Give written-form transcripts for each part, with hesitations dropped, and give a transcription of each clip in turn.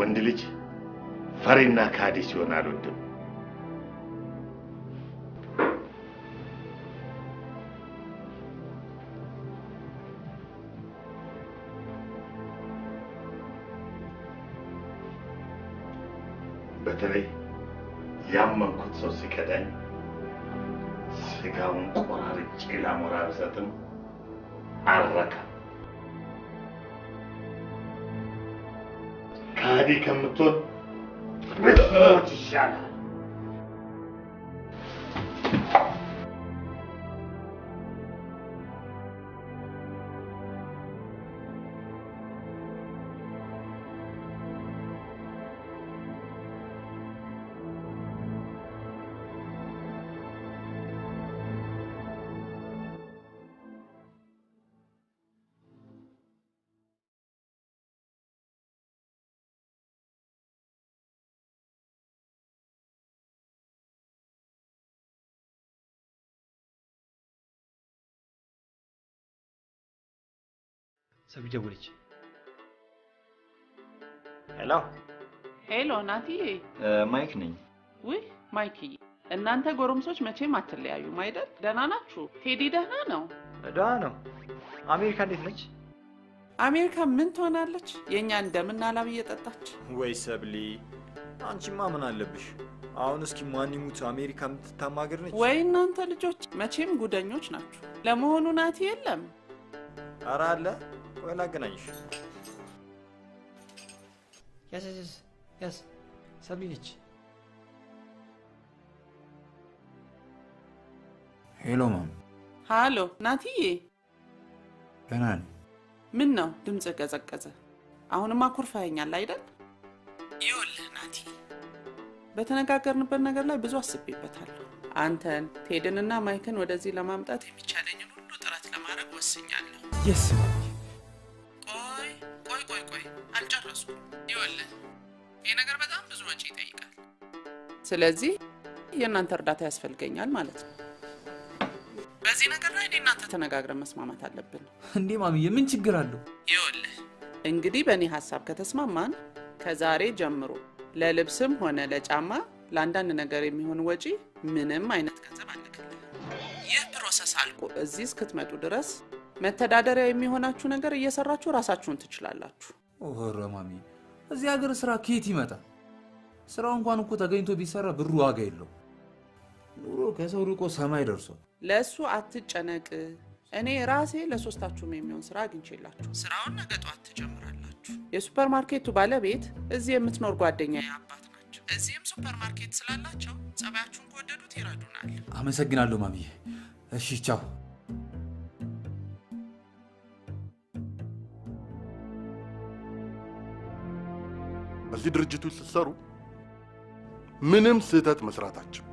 ወንድ ልጅ ፈሪና ካዲ ሲሆን አልወድም። በተለይ ያመንኩት ሰው ሲከዳኝ ስጋውን ቆራርጬ ላሞራ ብሰጥም አልረካም። ካዲ ከምትሆን ብትሞት ይሻላል። ሰብጀ ወልጅ ሄሎ ናቲ ማይክ ነኝ ወይ ማይክ እናንተ ጎረምሶች መቼም አትለያዩም አይደል ደህና ናችሁ ቴዲ ደህና ነው አሜሪካ እንዴት ነች አሜሪካ ምን ትሆናለች የኛ እንደምን አላብ እየጠጣች ወይ ሰብሊ አንቺማ ምን አለብሽ አሁን እስኪ ማን ይሙት አሜሪካ ምትታማገር ነች ወይ እናንተ ልጆች መቼም ጉደኞች ናችሁ ለመሆኑ ናቲ የለም ኧረ አለ ወላ ገናኝሽ ያስ ሰብሊ ነች ሄሎ ማም ሃሎ ናቲዬ ገና ነኝ ምን ነው ድምጽ ቀዘቀዘ አሁንማ ኩርፋኛል አይደል ይኸውልህ ናቲ በተነጋገርንበት ነገር ላይ ብዙ አስቤበታለሁ አንተን ቴድንና ማይክን ወደዚህ ለማምጣት የሚቻለኝን ሁሉ ጥረት ለማድረግ ወስኛለሁ yes ቆይ አልጨረስኩም ይኸውልህ ይሄ ነገር በጣም ብዙ ወጪ ይጠይቃል ስለዚህ የእናንተ እርዳታ ያስፈልገኛል ማለት ነው በዚህ ነገር ላይ እናንተ ተነጋግረን መስማማት አለብን እንዴ ማሚዬ ምን ችግር አለው ይኸውልህ እንግዲህ በእኔ ሐሳብ ከተስማማን ከዛሬ ጀምሮ ለልብስም ሆነ ለጫማ ለአንዳንድ ነገር የሚሆን ወጪ ምንም አይነት ገንዘብ አልከፍልም ይህ ፕሮሰስ አልቆ እዚህ እስክትመጡ ድረስ መተዳደሪያ የሚሆናችሁ ነገር እየሰራችሁ ራሳችሁን ትችላላችሁ ኦሆረ ማሚ እዚህ ሀገር ስራ ከየት ይመጣል ስራው እንኳን እኮ ተገኝቶ ቢሰራ ብሩ ዋጋ የለው ኑሮ ከሰው ርቆ ሰማይ ደርሷል ለሱ አትጨነቅ እኔ ራሴ ለሶስታችሁም የሚሆን ስራ አግኝቼላችሁ ስራውን ነገ ጧት ትጀምራላችሁ የሱፐርማርኬቱ ባለቤት እዚህ የምትኖር ጓደኛዬ አባት ናቸው እዚህም ሱፐርማርኬት ስላላቸው ጸባያችሁን ከወደዱት ይረዱናል አመሰግናለሁ ማሚዬ እሺ ቻው በዚህ ድርጅት ውስጥ ሲሰሩ ምንም ስህተት መስራታቸው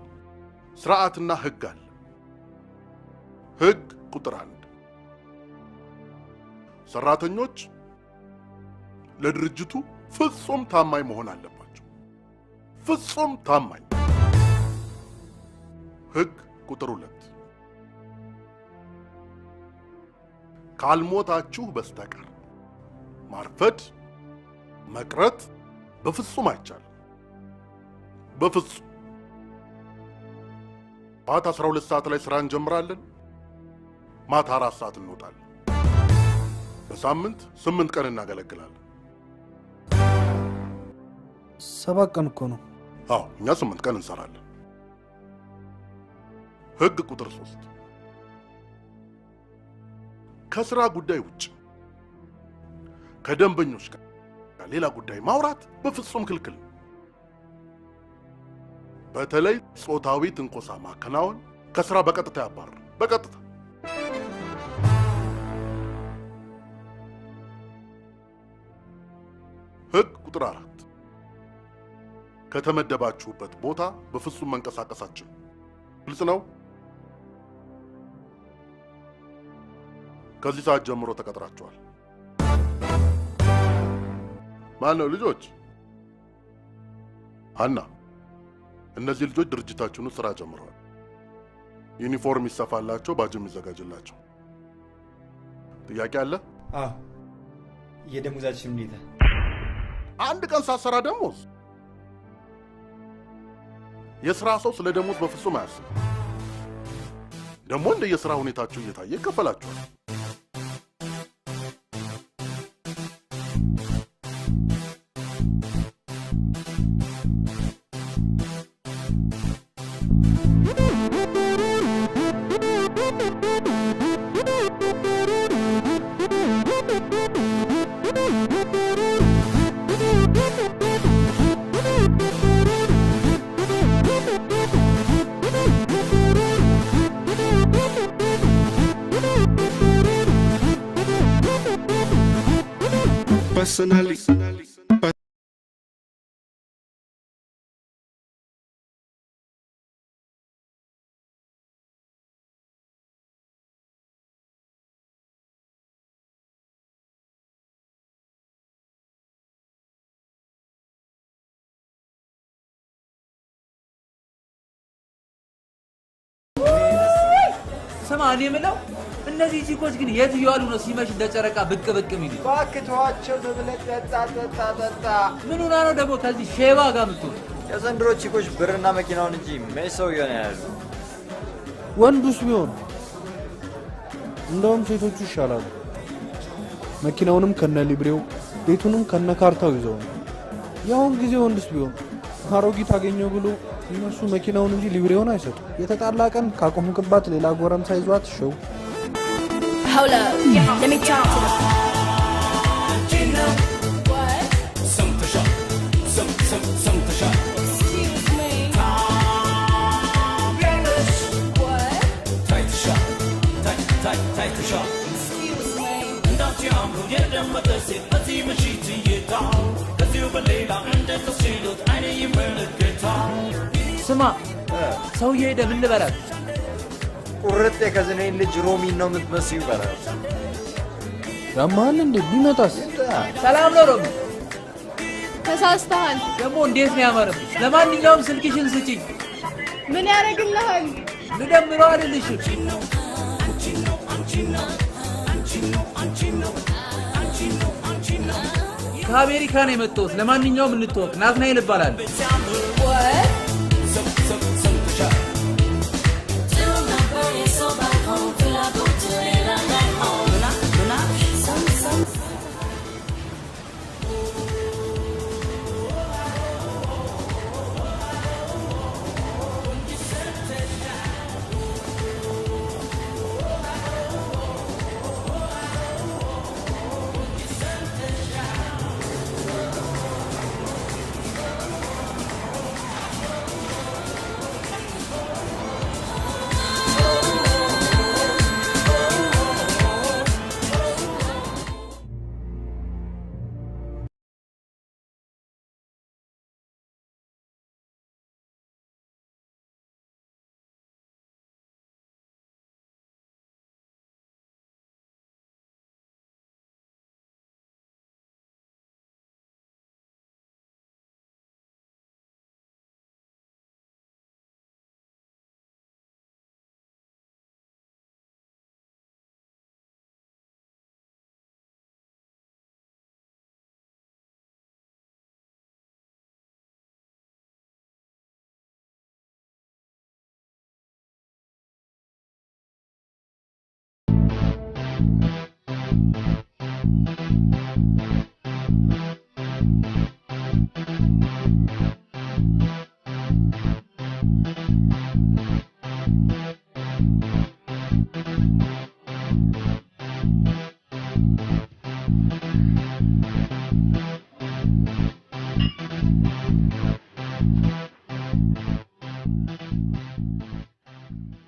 ስርዓትና ህግ አለ ህግ ቁጥር 1 ሰራተኞች ለድርጅቱ ፍጹም ታማኝ መሆን አለባቸው ፍጹም ታማኝ ህግ ቁጥር 2 ካልሞታችሁ በስተቀር ማርፈድ መቅረት በፍጹም አይቻልም በፍጹም ማታ 12 ሰዓት ላይ ስራ እንጀምራለን ማታ 4 ሰዓት እንወጣለን በሳምንት 8 ቀን እናገለግላለን 7 ቀን እኮ ነው አዎ እኛ 8 ቀን እንሰራለን ህግ ቁጥር 3 ከስራ ጉዳይ ውጭ ከደንበኞች ጋር ሌላ ጉዳይ ማውራት በፍጹም ክልክል በተለይ ጾታዊ ትንኮሳ ማከናወን ከስራ በቀጥታ ያባርራል በቀጥታ ህግ ቁጥር 4 ከተመደባችሁበት ቦታ በፍጹም መንቀሳቀሳችሁ ግልጽ ነው ከዚህ ሰዓት ጀምሮ ተቀጥራችኋል ማን ነው ልጆች አና እነዚህ ልጆች ድርጅታችሁን ስራ ጀምረዋል ዩኒፎርም ይሰፋላቸው ባጅም ይዘጋጅላቸው ጥያቄ አለ የደሞዛችን ሁኔታ አንድ ቀን ሳሰራ ደሞዝ የሥራ ሰው ስለ ደሞዝ በፍጹም አያስብ። ደግሞ እንደ የሥራ ሁኔታችሁ እየታየ ይከፈላችኋል። Personally. ስማ እኔ የምለው እነዚህ ቺኮች ግን የት ይዋሉ ነው ሲመሽ እንደጨረቃ ብቅ ብቅ የሚሉ? ባክቷቸው ብለህ ጠጣ። ምን ሆና ነው ደግሞ ከዚህ ሼባ ጋር የምትሆን? የዘንድሮ ቺኮች ብርና መኪናውን እንጂ መሰው ይሆነ ያሉ። ወንዱስ ቢሆን እንደውም ሴቶቹ ይሻላሉ። መኪናውንም ከነ ሊብሬው ቤቱንም ከነ ካርታው ይዘው ነው። ያውን ጊዜ ወንዱስ ቢሆን አሮጊት አገኘው ብሎ እነሱ መኪናውን እንጂ ሊብሬውን አይሰጡ። የተጣላ ቀን ካቆምክባት ሌላ ጎረምሳ ይዟት ሸው። Hold up, let me talk to them. Excuse me. What? Excuse me. ስማ ሰውዬ ሄደ ምን ልበላት? ቁርጥ የከዝኔን ልጅ ሮሚን ነው የምትመስዩ በላት። ያማል እንዴ ቢመጣስ? ሰላም ነው ሮሚ። ተሳስተሃል። ደግሞ እንዴት ነው ያማረብሽ? ለማንኛውም ስልክሽን ስጪኝ። ምን ያደርግልሃል? ልደምረው አይደልሽም? ከአሜሪካ ነው የመጣሁት። ለማንኛውም እንተዋወቅ። ናትናኤል እባላለሁ።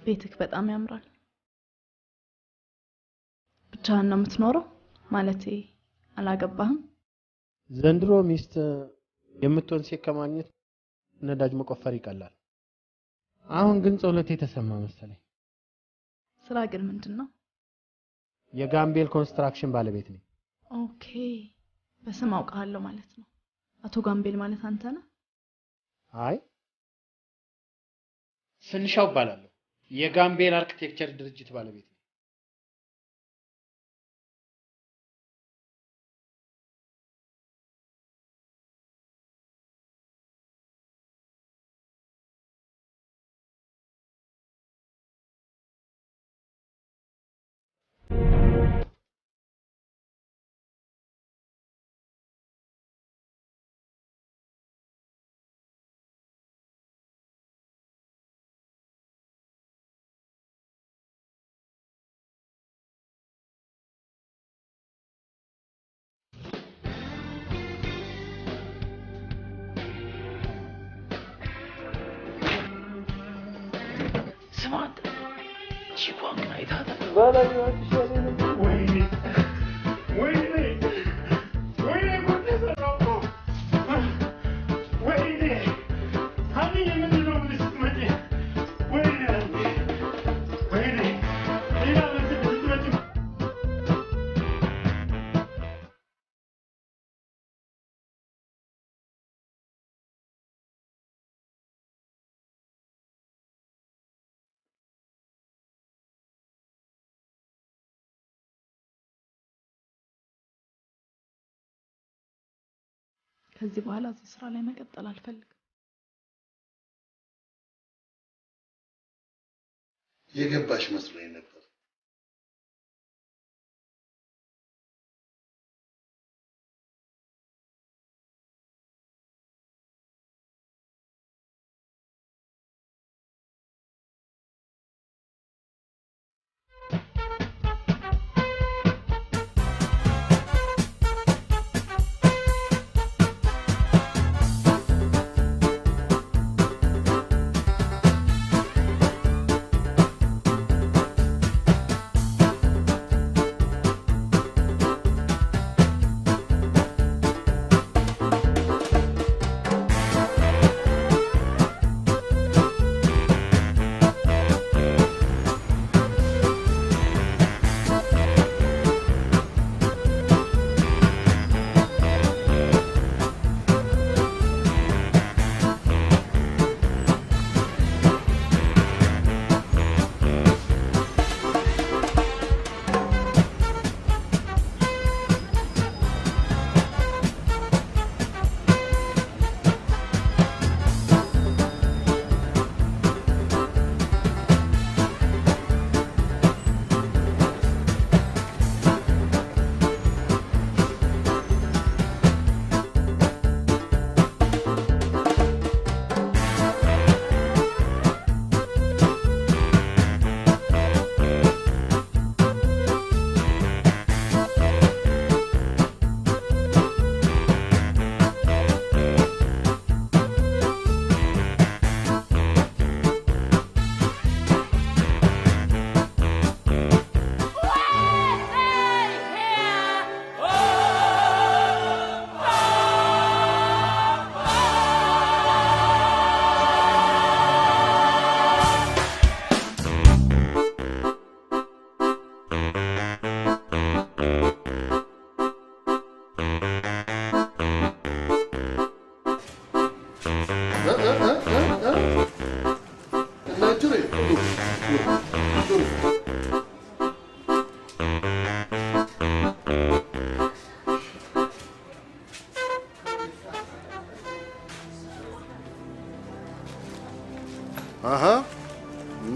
ቤትክ በጣም ያምራል። ብቻህን ነው የምትኖረው? ማለቴ አላገባህም? ዘንድሮ ሚስት የምትሆን ሴት ከማግኘት ነዳጅ መቆፈር ይቀላል። አሁን ግን ጸሎት የተሰማ መሰለኝ። ስራ ግን ምንድነው? የጋምቤል ኮንስትራክሽን ባለቤት ነኝ። ኦኬ፣ በስም አውቃለሁ ማለት ነው። አቶ ጋምቤል ማለት አንተ ነህ? አይ ስንሻው እባላለሁ። የጋምቤል አርኪቴክቸር ድርጅት ባለቤት ነኝ። ስማ ቺኳን አይታታ ከዚህ በኋላ እዚህ ስራ ላይ መቀጠል አልፈልግም። የገባሽ መስሎኝ ነበር።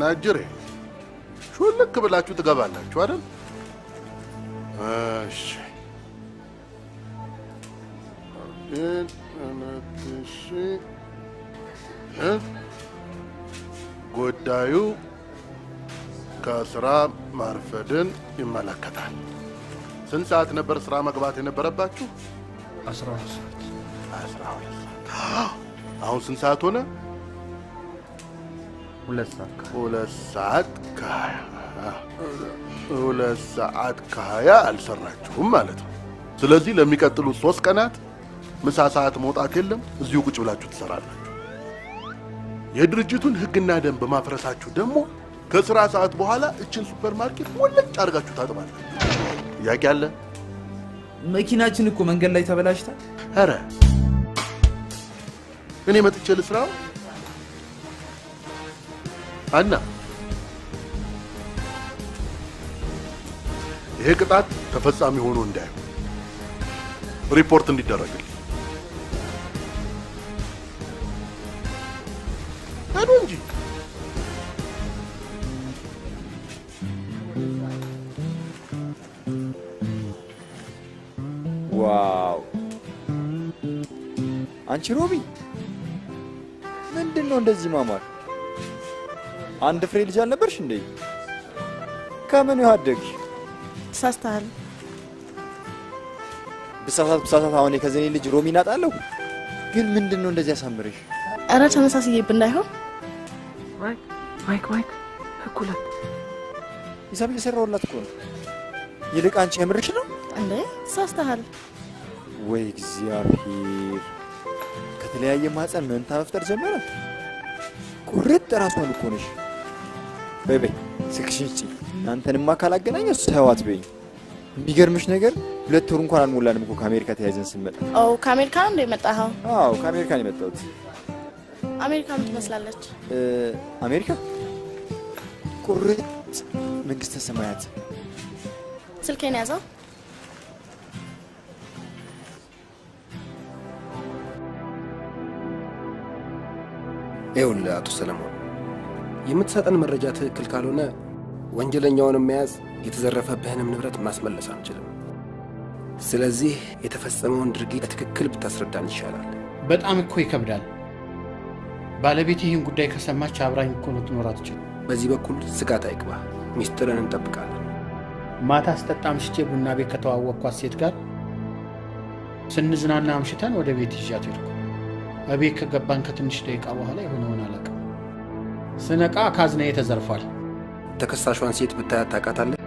ናጅሬ ሹልክ ብላችሁ ትገባላችሁ አይደል? እሺ ጉዳዩ ከስራ ማርፈድን ይመለከታል። ስንት ሰዓት ነበር ስራ መግባት የነበረባችሁ? 12 ሰዓት። 12 ሰዓት። አሁን ስንት ሰዓት ሆነ? 2 ሰዓት። 2 ሰዓት ከ20 2 ሰዓት ከ20 አልሰራችሁም ማለት ነው። ስለዚህ ለሚቀጥሉት 3 ቀናት ምሳ ሰዓት መውጣት የለም፣ እዚሁ ቁጭ ብላችሁ ትሰራላችሁ። የድርጅቱን ህግና ደንብ ማፍረሳችሁ ደግሞ ከስራ ሰዓት በኋላ እችን ሱፐርማርኬት ወለጭ አድርጋችሁ ታጥባላችሁ። ጥያቄ አለ? መኪናችን እኮ መንገድ ላይ ተበላሽታ። ኧረ እኔ መጥቼ ልስራው አና ይሄ ቅጣት ተፈጻሚ ሆኖ እንዳይሆን ሪፖርት እንዲደረግልኝ ሄዱ እንጂ። ዋው! አንቺ ሮቢ ምንድነው እንደዚህ ማማር? አንድ ፍሬ ልጅ አልነበርሽ እንዴ? ከምን ያደግሽ? ተሳስተሃል። ብሳሳት አሁን ከዘኔ ልጅ ሮሚ ናጣለሁ። ግን ምንድነው እንደዚህ ያሳምርሽ? አረ ተመሳሳይ እንዳይሆን። ማይክ እኩለት ሂሳብ እየሰራሁላት እኮ ነው። ይልቅ አንቺ የምርሽ ነው እንዴ? ሳስተሃል ወይ እግዚአብሔር! ከተለያየ ማህፀን መንታ መፍጠር ጀመረ። ቁርጥ ራሷን እኮ ነሽ። በይ በይ ስልክሽን ስጪ። እናንተንማ ካላገናኘው ሰው አትበይኝ። የሚገርምሽ ነገር 2 ወር እንኳን አልሞላንም እኮ ከአሜሪካ ተያይዘን ስንመጣ። ከአሜሪካ ነው የመጣኸው? አዎ ከአሜሪካ ነው የመጣሁት። አሜሪካ ምን ትመስላለች? አሜሪካ ቁርጥ መንግስተ ሰማያት። ስልኬን ያዘው። ይኸውልህ አቶ ሰለሞን፣ የምትሰጠን መረጃ ትክክል ካልሆነ ወንጀለኛውንም መያዝ የተዘረፈብህንም ንብረት ማስመለስ አንችልም። ስለዚህ የተፈጸመውን ድርጊት በትክክል ብታስረዳን ይሻላል። በጣም እኮ ይከብዳል። ባለቤት ይህን ጉዳይ ከሰማች አብራኝ እኮ ነው ትኖር አትችልም። በዚህ በኩል ስጋት አይግባ፣ ሚስጥርን እንጠብቃለን። ማታ አስጠጣ አምሽቼ ቡና ቤት ከተዋወቅኳት ሴት ጋር ስንዝናና አምሽተን ወደ ቤት ይዣት ሄድኩ። እቤት ከገባን ከትንሽ ደቂቃ በኋላ የሆነውን አላውቅም። ስነቃ ካዝናዬ ተዘርፏል። ተከሳሿን ሴት ብታያት ታውቃታለህ?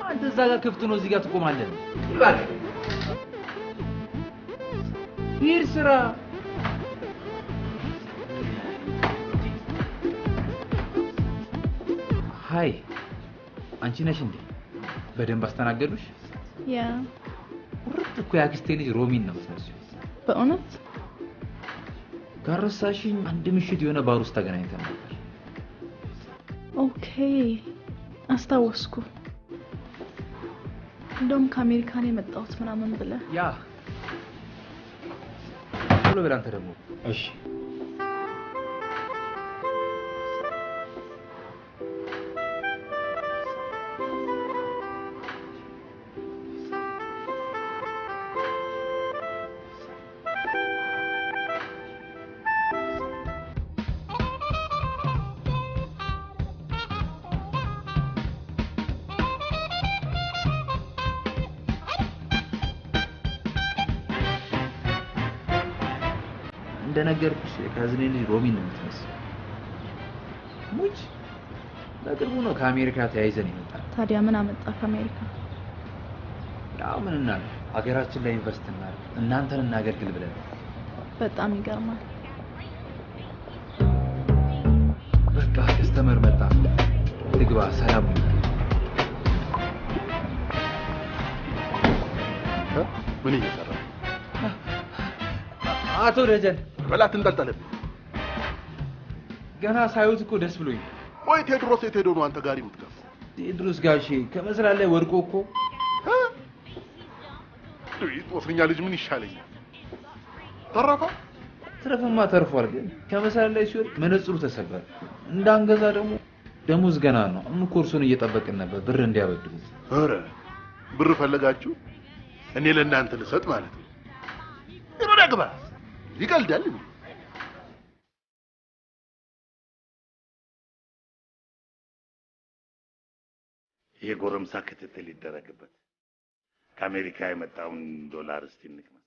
አንተ እዛ ጋር ክፍት ነው፣ እዚህ ጋር ትቆማለህ። ይባል ሂድ ስራ። ሃይ አንቺ ነሽ እንዴ? በደንብ አስተናገዱሽ? ያ ቁርጥ እኮ ያክስቴ ልጅ ሮሚን ነው የምትመስለው። በእውነት ካረሳሽኝ አንድ ምሽት የሆነ ባር ውስጥ ተገናኝተን ነበር። ኦኬ አስታወስኩ። እንደውም ከአሜሪካን የመጣሁት ምናምን ብለህ ያ ቶሎ ብለህ አንተ ደግሞ እሺ እንደነገርኩሽ የካዝኔ ልጅ ሮሚን ነው የምትመስለው። ሙች በቅርቡ ነው ከአሜሪካ ተያይዘን ይመጣል። ታዲያ ምን አመጣ ከአሜሪካ? ያው ምን እናድርግ፣ ሀገራችን ላይ ኢንቨስት እናድርግ፣ እናንተን እናገልግል ብለን። በጣም ይገርማል። በቃ ከስተመር መጣ፣ ልግባ። ሰላም ምን እየሰራ አቶ ደጀን? በላት እንጠልጠልብኝ። ገና ሳይውት እኮ ደስ ብሎኝ። ወይ ቴድሮስ የት ሄዶ ነው አንተ ጋር የምትገፋው? ቴድሮስ ጋሼ ከመስራት ላይ ወድቆ እኮ። ጦስኛ ልጅ ምን ይሻለኛል? ተረፈ? ትረፍማ ተርፏል፣ ግን ከመስራት ላይ ሲወድቅ መነጽሩ ተሰበረ። እንዳንገዛ ደግሞ ደሞዝ ገና ነው። ኮርሱን እየጠበቅን ነበር ብር እንዲያበድሩ። ኧረ ብር ፈለጋችሁ? እኔ ለእናንተ ልሰጥ ማለት ነው። ይሮዳ ግባ። ይቀልዳል። የጎረምሳ ክትትል ይደረግበት። ከአሜሪካ የመጣውን ዶላር እስቲ እንቅመስ።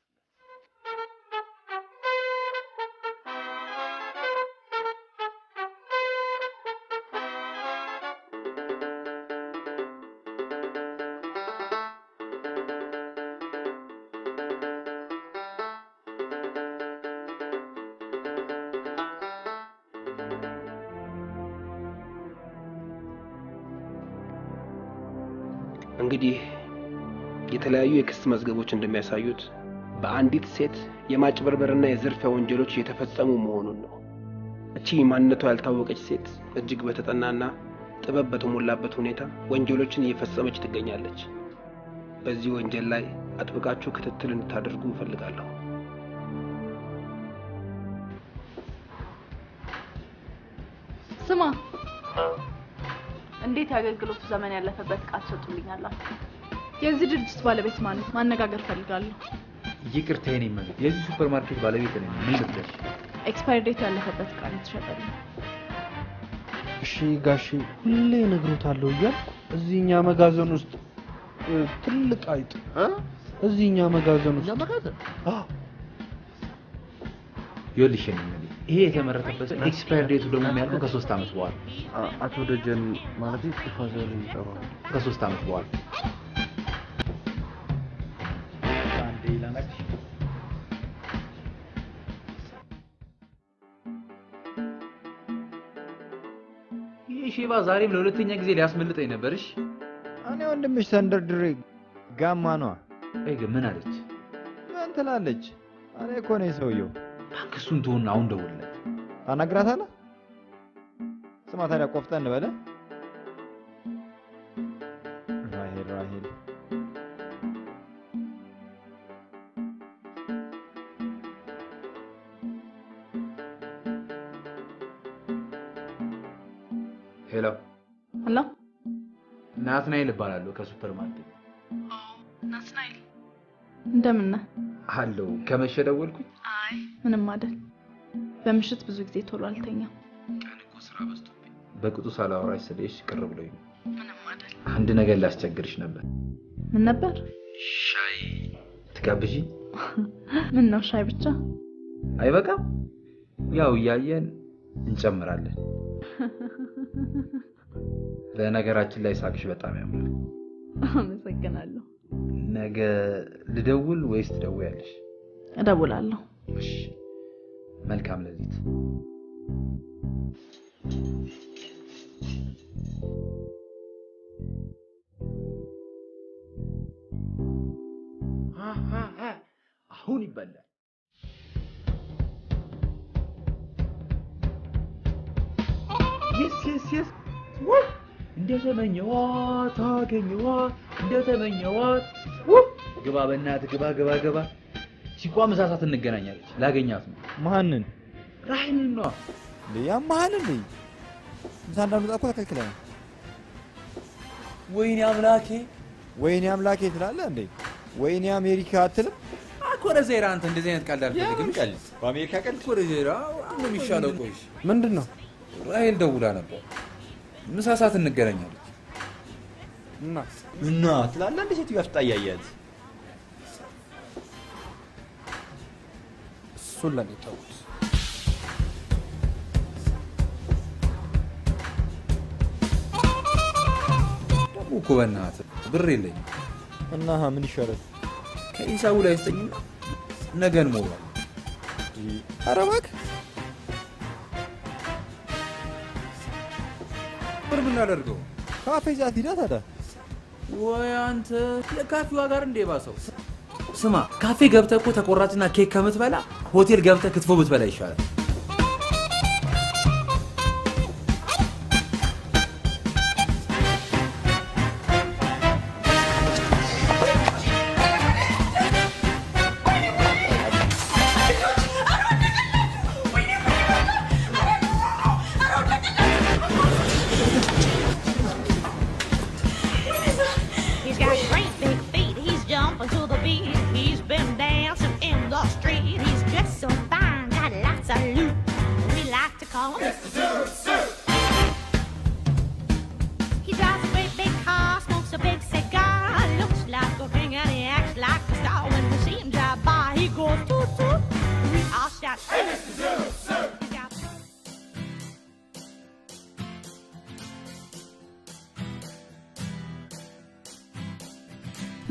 እንግዲህ የተለያዩ የክስ መዝገቦች እንደሚያሳዩት በአንዲት ሴት የማጭበርበርና የዝርፊያ ወንጀሎች የተፈጸሙ መሆኑን ነው። እቺ ማንነቷ ያልታወቀች ሴት እጅግ በተጠናና ጥበብ በተሞላበት ሁኔታ ወንጀሎችን እየፈጸመች ትገኛለች። በዚህ ወንጀል ላይ አጥብቃችሁ ክትትል እንድታደርጉ እፈልጋለሁ። ስማ፣ እንዴት ያገልግሎቱ ዘመን ያለፈበት ዕቃ ትሰጡልኛላችሁ? የዚህ ድርጅት ባለቤት ማለት ማነጋገር ፈልጋለሁ። ይቅርታ የኔ ማለት የዚህ ሱፐርማርኬት ባለቤት ነኝ። ምን ልትለሽ? ኤክስፓየር ዴት ያለፈበት ዕቃ ነው የተሸጠልኝ። እሺ ጋሺ፣ ሁሌ እነግሮታለሁ እያልኩ እዚህኛ መጋዘን ውስጥ ትልቅ አይጥ እዚህኛ መጋዘን ውስጥ ይኸውልሽ የኔ ማለት ይሄ የተመረተበት ኤክስፓየር ዴቱ ደግሞ የሚያልቀው ከ3 ዓመት በኋላ። አቶ ደጀን ማለት ፋዘር ይጠራል። ከ3 ዓመት በኋላ ሼባ ዛሬም ለሁለተኛ ጊዜ ሊያስመልጠኝ ነበርሽ። እኔ ወንድምሽ ተንደርድሬ ጋማ ነዋ። አይ ግን ምን አለች? ምን ትላለች? እኔ እኮ ነኝ ሰውየው። እሱን ተውና አሁን ደውልለት። ታናግራታለህ? ስማ ታዲያ ቆፍጠን በለ። ራሄል ሄሎ ሄሎ፣ ናትናኤል እባላለሁ ከሱፐርማርኬት። ናትናኤል እንደምን ነህ? አለው ከመሸ ደወልኩኝ። አይ ምንም አይደል። በምሽት ብዙ ጊዜ ቶሎ አልተኛም። ቀን እኮ ስራ በዝቶብኝ በቅጡ ሳላወራሽ ስለሽ ቅር ብሎኝ። ምንም አይደል። አንድ ነገር ላስቸግርሽ ነበር። ምን ነበር? ሻይ ትጋብዢ? ምን ነው ሻይ ብቻ አይበቃም? ያው እያየን እንጨምራለን። ለነገራችን ላይ ሳቅሽ በጣም ያምራል። አመሰግናለሁ። ነገ ልደውል ወይስ ትደውያለሽ? እደውላለሁ። እሺ፣ መልካም ሌሊት። አሁን ይበላል። yes እንደተመኘዋት አገኘዋት፣ እንደተመኘዋት ግባ፣ በእናትህ ግባ። ሲቋ መሳሳት እንገናኛለች። ላገኛት ነው። ማንን? ራሄልን ነው። ያማሃል እንዴ? ምሳ እንዳንወጣ እኮ ተከልክለናል። ወይኔ አምላኬ ትላለህ እንዴ? ወይኔ አሜሪካ አትልም? አኮረ ዜራ አንተ እንደዚህ አይነት ቀልድ አልፈልግም። ቀልድ በአሜሪካ ቀልድ አኮረ ዜራ ነው የሚሻለው። ቆይሽ ምንድነው? ራሄል ደውላ ነበር። ምሳ ሰዓት እንገናኛለን እና ትላለህ እንዴ? ሴትዮ አፍጣያያት። እሱን ለኔ ተውት። እኮ በእናትህ ብር የለኝም እና ምን ይሻላል? ከሂሳቡ ላይ ስጠኝና ነገን ሞላ። ኧረ እባክህ ብር ብናደርገው ካፌ ዛት ሂዳ ታዲያ ወይ አንተ የካፌው ጋር እንደ ባሰው። ስማ ካፌ ገብተህ እኮ ተቆራጭና ኬክ ከምትበላ ሆቴል ገብተህ ክትፎ ብትበላ ይሻላል።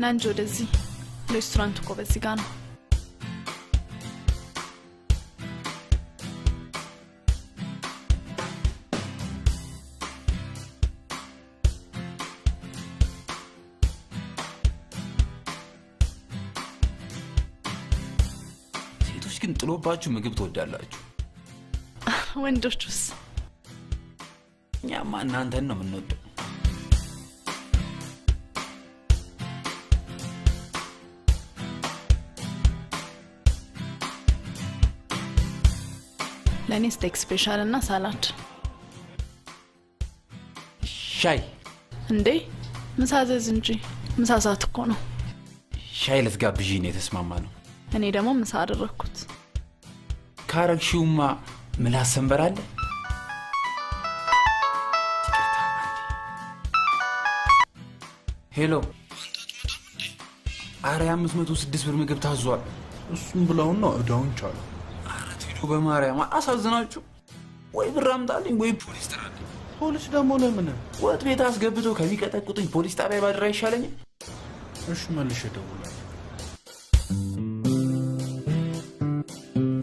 ናንጆ ወደዚህ ሬስቶራንት እኮ በዚህ ጋር ነው። ሴቶች ግን ጥሎባችሁ ምግብ ትወዳላችሁ። ወንዶቹስ? እኛማ እናንተን ነው የምንወደው። ለኔ ስቴክ ስፔሻል እና ሳላድ። ሻይ እንዴ? ምሳ ዘዝ እንጂ ምሳ ሰዓት እኮ ነው። ሻይ ልትጋብዢ ነው የተስማማ ነው። እኔ ደግሞ ምሳ አደረኩት። ካረግሽውማ ምላስ ሰንበራለ። ሄሎ አረ 506 ብር ምግብ ታዟል። እሱም ብለውና እዳውን ቻሉ። በማርያም አሳዝናችሁ። ወይ ብር አምጣልኝ ወይ ፖሊስ ጥራልኝ። ፖሊስ ደግሞ ለምን? ወጥ ቤት አስገብቶ ከሚቀጠቅጡኝ ፖሊስ ጣቢያ ባድራ ይሻለኛል። እሺ መልሼ እደውላለሁ።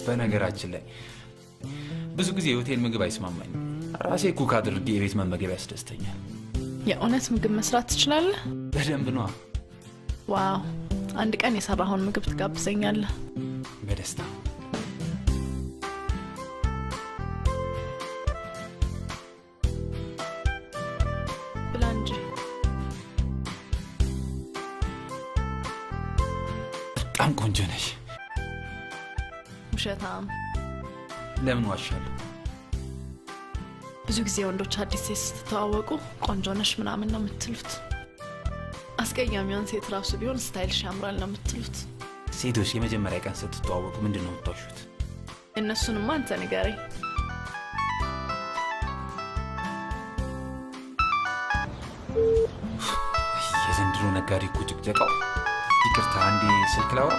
በነገራችን ላይ ብዙ ጊዜ የሆቴል ምግብ አይስማማኝም። ራሴ ኩክ አድርጌ የቤት መመገብ ያስደስተኛል። የእውነት ምግብ መስራት ትችላለህ? በደንብ ነዋ። ዋው! አንድ ቀን የሰራኸውን ምግብ ትጋብዘኛለህ? በደስታ። ብላንጂ በጣም ቆንጆ ነሽ። ውሸታም። ለምን ዋሻለሁ? ብዙ ጊዜ ወንዶች አዲስ ሴት ስትተዋወቁ ቆንጆ ነሽ ምናምን ነው የምትሉት። አስቀያሚዋን ሴት ራሱ ቢሆን ስታይልሽ ያምራል ነው የምትሉት። ሴቶች የመጀመሪያ ቀን ስትተዋወቁ ምንድን ነው የምታውሹት? እነሱንማ አንተ ንገረኝ። የዘንድሮ ነጋዴ እኮ ጭቅጨቃው። ይቅርታ አንዴ ስልክ ላውራ።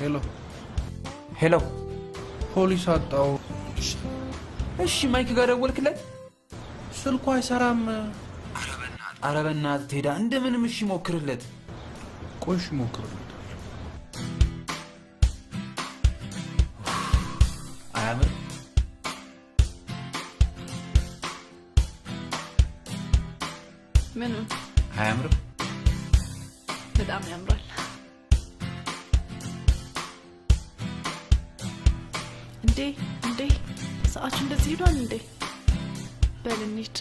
ሄሎ ሄሎ፣ ፖሊስ አጣው። እሺ ማይክ ጋር ደወልክለት? ስልኩ አይሰራም። ኧረ በእናትህ ቴዳ እንደምንም እሺ ሞክርለት። ቆሽ ሞክርለት። አያምር? ምኑ አያምርም? በጣም ያምራል። እንዴ ሰዓቱ እንደዚህ ሄዷል እንዴ? በል እንሂድ።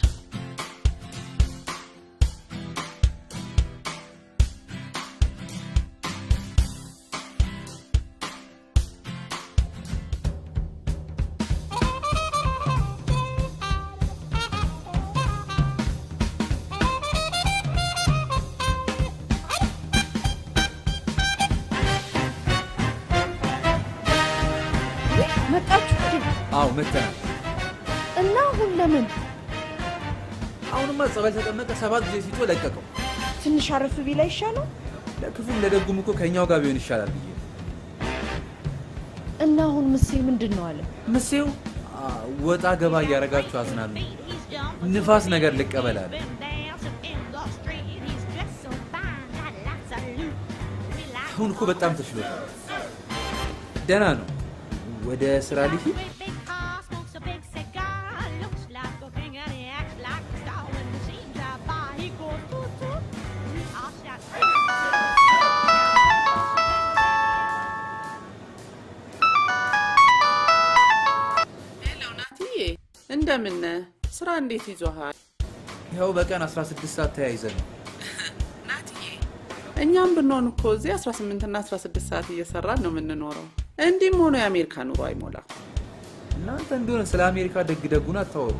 አዎ መተናል። እና አሁን ለምን? አሁንማ ጸበል ተቀመጠ 7 ጊዜ ሲጮህ ለቀቀው። ትንሽ አረፍ ቢላ ይሻላል። ለክፉም ለደጉም እኮ ከኛው ጋር ቢሆን ይሻላል ብዬ። እና አሁን ምሴ ምንድን ነው አለ? ምሴው ወጣ ገባ እያረጋችሁ አዝናሉ። ንፋስ ነገር ልቀበላል። አሁን እኮ በጣም ተሽሎታል። ደህና ነው። ወደ ስራ ሊሂድ። እንደምን ስራ እንዴት ይዞሃል? ያው በቀን 16 ሰዓት ተያይዘን ነው። ናትዬ እኛም ብንሆን እኮ እዚህ 18 እና 16 ሰዓት እየሰራን ነው የምንኖረው። እንዲህም ሆኖ የአሜሪካ ኑሮ አይሞላም። እናንተ እንደሆነ ስለ አሜሪካ ደግደጉን አታወሩ።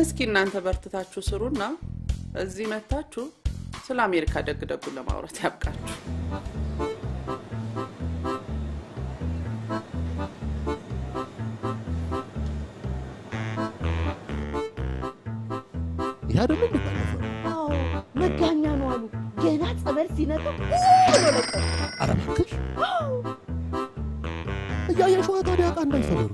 እስኪ እናንተ በርትታችሁ ስሩና እዚህ መታችሁ ስለ አሜሪካ ደግደጉን ለማውራት ያብቃችሁ። ያደረገ ባለፈው መጋኛ ነው አሉ ገና ጸበል ሲነጣ አረማከሽ እያየሽዋ ታዲያ ዕቃ እንዳይሰበሩ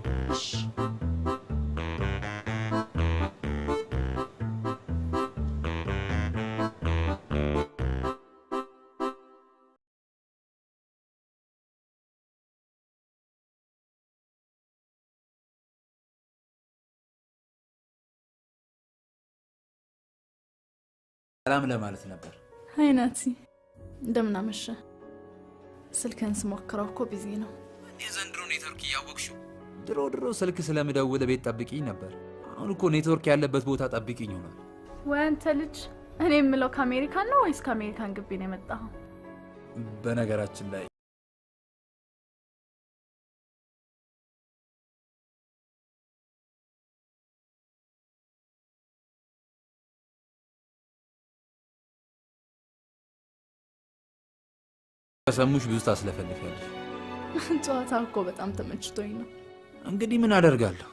ሰላም ለማለት ነበር። ሃይ ናቲ፣ እንደምን አመሸ? ስልክህን ስሞክረው እኮ ቢዚ ነው። የዘንድሮ ኔትወርክ እያወቅሽው ድሮ ስልክ ስለምደውል ቤት ጠብቂኝ ነበር። አሁን እኮ ኔትወርክ ያለበት ቦታ ጠብቂኝ ሆኗል። ወይ አንተ ልጅ፣ እኔ የምለው ከአሜሪካን ነው ወይስ ከአሜሪካን ግቢ ነው የመጣኸው? በነገራችን ላይ ሰሙሽ ብዙ ታስለፈልፊያለሽ። ጨዋታው እኮ በጣም ተመችቶኝ ነው። እንግዲህ ምን አደርጋለሁ?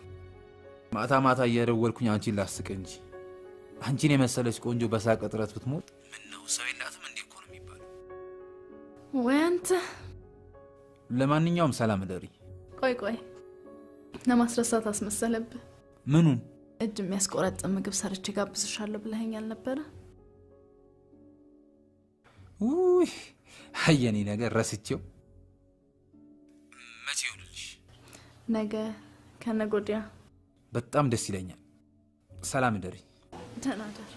ማታ እየደወልኩኝ አንቺን ላስቅ እንጂ አንቺን የመሰለች ቆንጆ በሳቅ እጥረት ብትሞት ምን ነው ሰው የላትም እንዴ እኮ ነው የሚባለው። ወይ አንተ። ለማንኛውም ሰላም እደሪ። ቆይ ለማስረሳት አስመሰለብህ። ምኑን? እጅ የሚያስቆረጥም ምግብ ሰርቼ ጋብዝሻለሁ ብለኸኝ አልነበረ? ውይ አየኔ ነገር ረስቼው። መቼ ይሆንልሽ? ነገ ከነገ ወዲያ። በጣም ደስ ይለኛል። ሰላም እደሪ። ደህና እደር።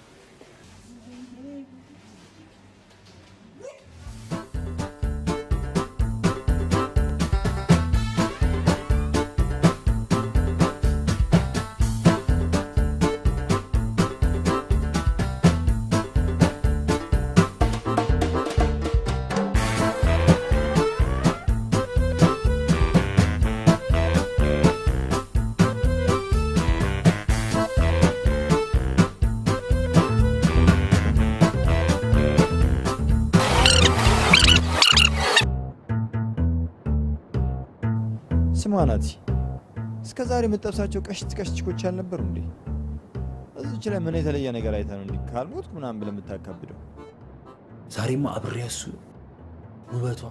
ስማናቲ እስከ ዛሬ የምትጠብሳቸው ቀሽችኮች አልነበሩ እንዴ? እዚች ላይ ምን የተለየ ነገር አይታ ነው እንዴ ካልሞትኩ ምናምን ብለህ የምታካብደው? ዛሬማ አብሬያሱ ውበቷ፣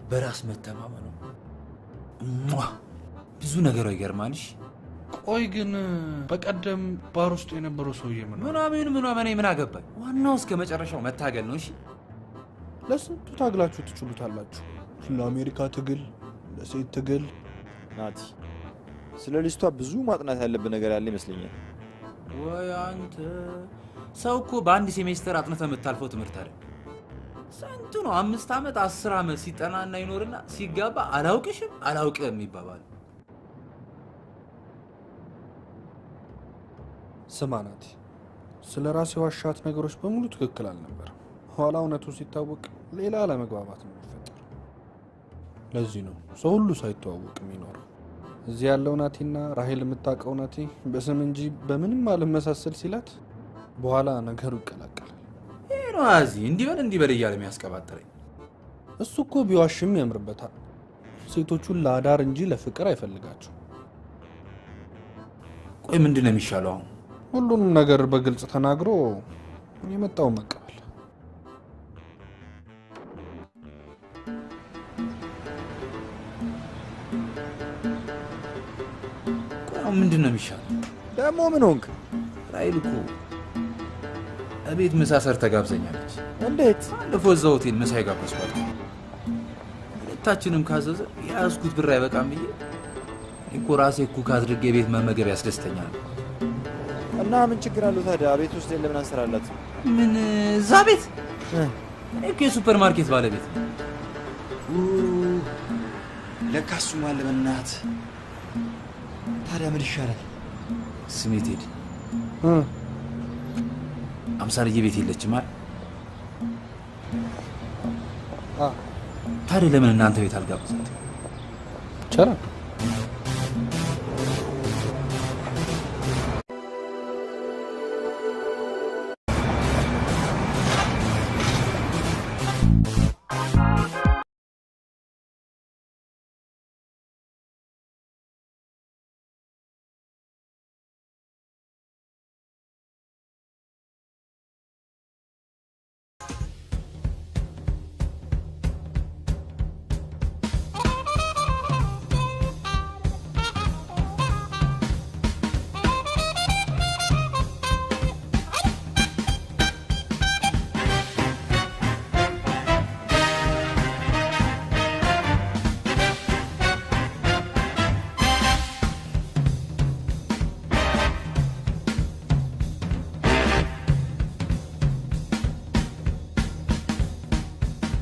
በራስ መተማመኗ ብዙ ነገሯ ይገርማልሽ። ቆይ ግን በቀደም ባር ውስጥ የነበረው ሰውዬ ምን አገባኝ? ዋናው እስከ መጨረሻው መታገል ነው። እሺ ለስንቱ ታግላችሁ ትችሉታላችሁ። ለአሜሪካ ትግል፣ ለሴት ትግል። ናቲ ስለ ልጅቷ ብዙ ማጥናት ያለብን ነገር ያለ ይመስለኛል። ወይ አንተ ሰው እኮ በአንድ ሴሜስተር አጥንተ የምታልፈው ትምህርት አይደል? ስንቱ ነው 5 ዓመት 10 ዓመት ሲጠናና ይኖርና ሲጋባ አላውቅም ይባባል። ስማ ናቲ፣ ስለ ራሴ ዋሻት ነገሮች በሙሉ ትክክል አልነበረም። ኋላ እውነቱ ሲታወቅ ሌላ አለመግባባት ነው የሚፈጠረው። ለዚህ ነው ሰው ሁሉ ሳይተዋወቅ የሚኖረው። እዚህ ያለው ናቲና ራሄል የምታውቀው ናቲ በስም እንጂ በምንም አልመሳሰል ሲላት በኋላ ነገሩ ይቀላቀላል። ይሄ ነው አዚ እንዲበል እያለ የሚያስቀባጥረኝ። እሱ እኮ ቢዋሽም ያምርበታል። ሴቶቹን ለአዳር እንጂ ለፍቅር አይፈልጋቸው። ቆይ ምንድን ነው የሚሻለው አሁን? ሁሉንም ነገር በግልጽ ተናግሮ የመጣው መቀበል። ምንድን ነው የሚሻለው? ደግሞ ምን ሆንክ? ራይል እኮ እቤት ምሳ ሰርታ ጋብዘኛለች። እንዴት? ባለፈው እዛ ሆቴል ምሳ ይጋብዝኳት። ሁለታችንም ካዘዘ ያዝኩት ብር አይበቃም ብዬ እኮ ራሴ ኩክ አድርጌ ቤት መመገብ ያስደስተኛል። እና ምን ችግር አለው ታዲያ? ቤት ውስጥ ለምን አንሰራላት? ምን እዛ ቤት እኮ የሱፐር ማርኬት ባለቤት ለካሱ ማለት በእናት ታዲያ ምን ይሻላል? ስሜት ሄድ አምሳልዬ ቤት የለችም አይደል? ታዲያ ለምን እናንተ ቤት አልጋብዛት? ቸራ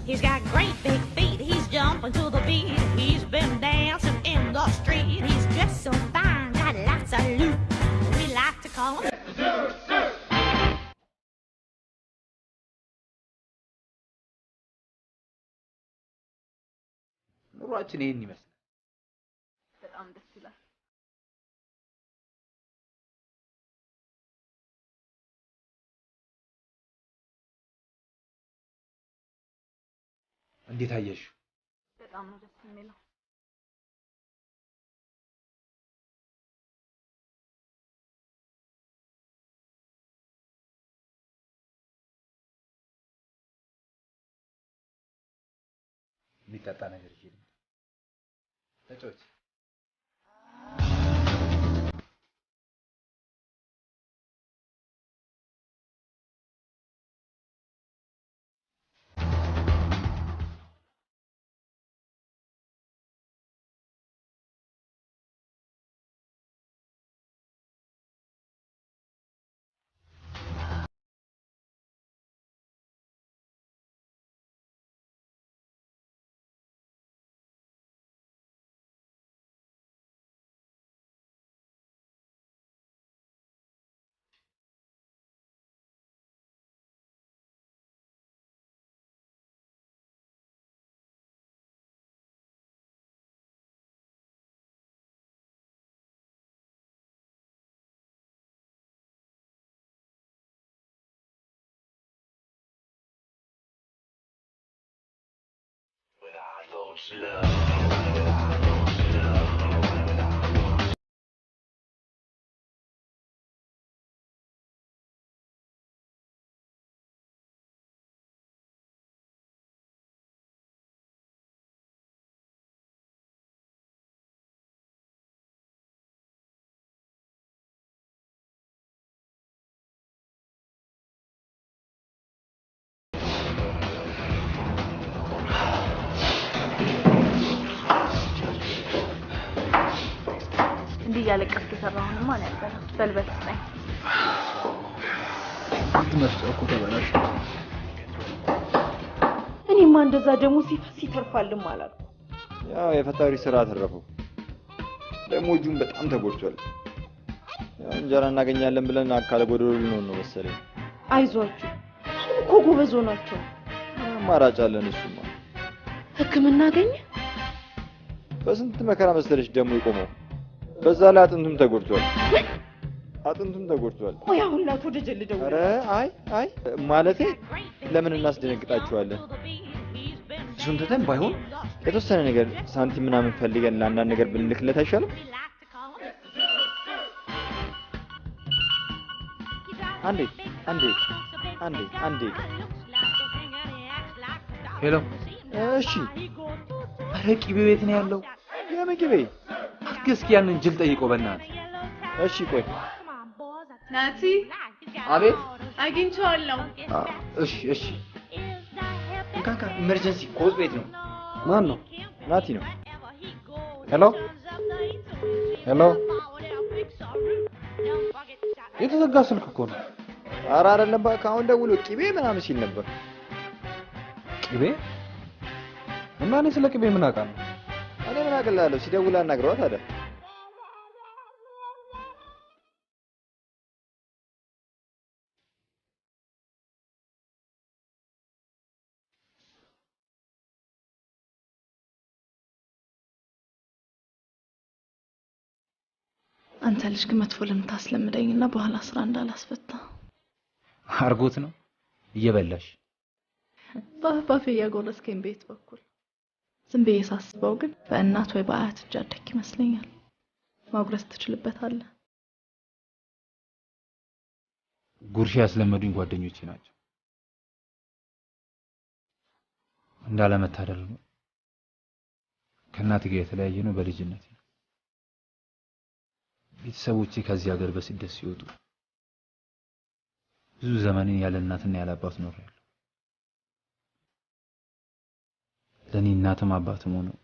He's got great big feet, he's jumping to the beat. He's been dancing in the street. He's dressed so fine, got lots of loot. We like to call him ኑሯችን ይሄን ይመስላል። በጣም ደስ ይላል። እንዴት አየሽ? በጣም ነው ደስ የሚለው። የሚጠጣ ነገር ይዤ ተጫወች። እያለቀስክ የሰራሁንማ ነበር። በልበት ስጠኝ። መፍጫው እኮ ተበላሽ። እኔማ እንደዛ ደግሞ ሲፈስ ይተርፋልም አላልኩ። ያው የፈጣሪ ስራ ተረፈው። ደግሞ እጁን በጣም ተጎድቷል። ያው እንጀራ እናገኛለን ብለን አካለ ጎደሎ ነው መሰለኝ። አይዟችሁ እኮ ጎበዝ ሆናችሁ። አማራጭ አለን። እሱማ ህክምና አገኘ። በስንት መከራ መሰለሽ ደግሞ ይቆመው። በዛ ላይ አጥንቱም ተጎድቷል። አጥንቱም ተጎድቷል። ወይ አሁን ላቶ ደጀልደው። አረ አይ ማለቴ ለምን እናስደነግጣችኋለን? እሱን ትተን ባይሆን የተወሰነ ነገር ሳንቲም ምናምን ፈልገን ለአንዳንድ ነገር ብንልክለት አይሻልም? አንዴ ሄሎ። እሺ። አረ ቂቤ ቤት ነው ያለው። የምን ቂቤ? እስኪ ያንን ጅል ጠይቆ በእናትህ። እሺ ቆይ ናቲ አቤት አግኝቼዋለሁ። እሺ እንካካ ኢመርጀንሲ ኮዝ ቤት ነው ማን ነው ናቲ ነው ሄሎ የተዘጋ ስልክ እኮ ነው ኧረ አይደለም በቃ አሁን ደውሎ ቅቤ ምናምን ሲል ነበር ቅቤ እና እኔ ስለ ቅቤ ምን አውቃለሁ እኔ ምን አውቃለሁ ሲደውል አናግረው ታዲያ አንተ ልጅ ግን መጥፎ ለምታስለምደኝና በኋላ ስራ እንዳላስፈታ አርጎት ነው እየበላሽ ባፌ ያጎረስከኝ ቤት በኩል ዝም ብዬ ሳስበው ግን በእናት ወይ በአያት እጅ አደክ ይመስለኛል ማጉረስ ትችልበታለህ ጉርሻ ያስለመዱኝ ጓደኞቼ ናቸው እንዳለመታደል ነው ከእናቴ ጋር የተለያየ ነው በልጅነት ቤተሰቦቼ ከዚህ ሀገር በስደት ሲወጡ ብዙ ዘመንን ያለ እናትና ያለ አባት ኖሬያለሁ ለኔ እናትም አባትም ሆነው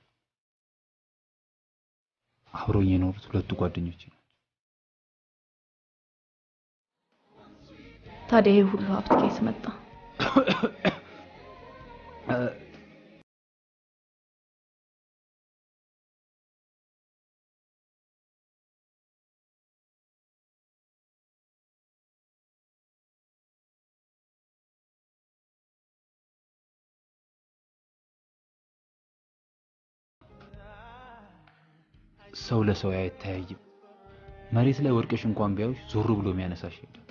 አብሮኝ የኖሩት ሁለቱ ጓደኞቼ ናቸው ታዲያ ይሄ ሁሉ ሀብት ከየት መጣ ሰው ለሰው አይተያይም መሬት ላይ ወርቀሽ እንኳን ቢያዩሽ ዞር ብሎ የሚያነሳሽ የለም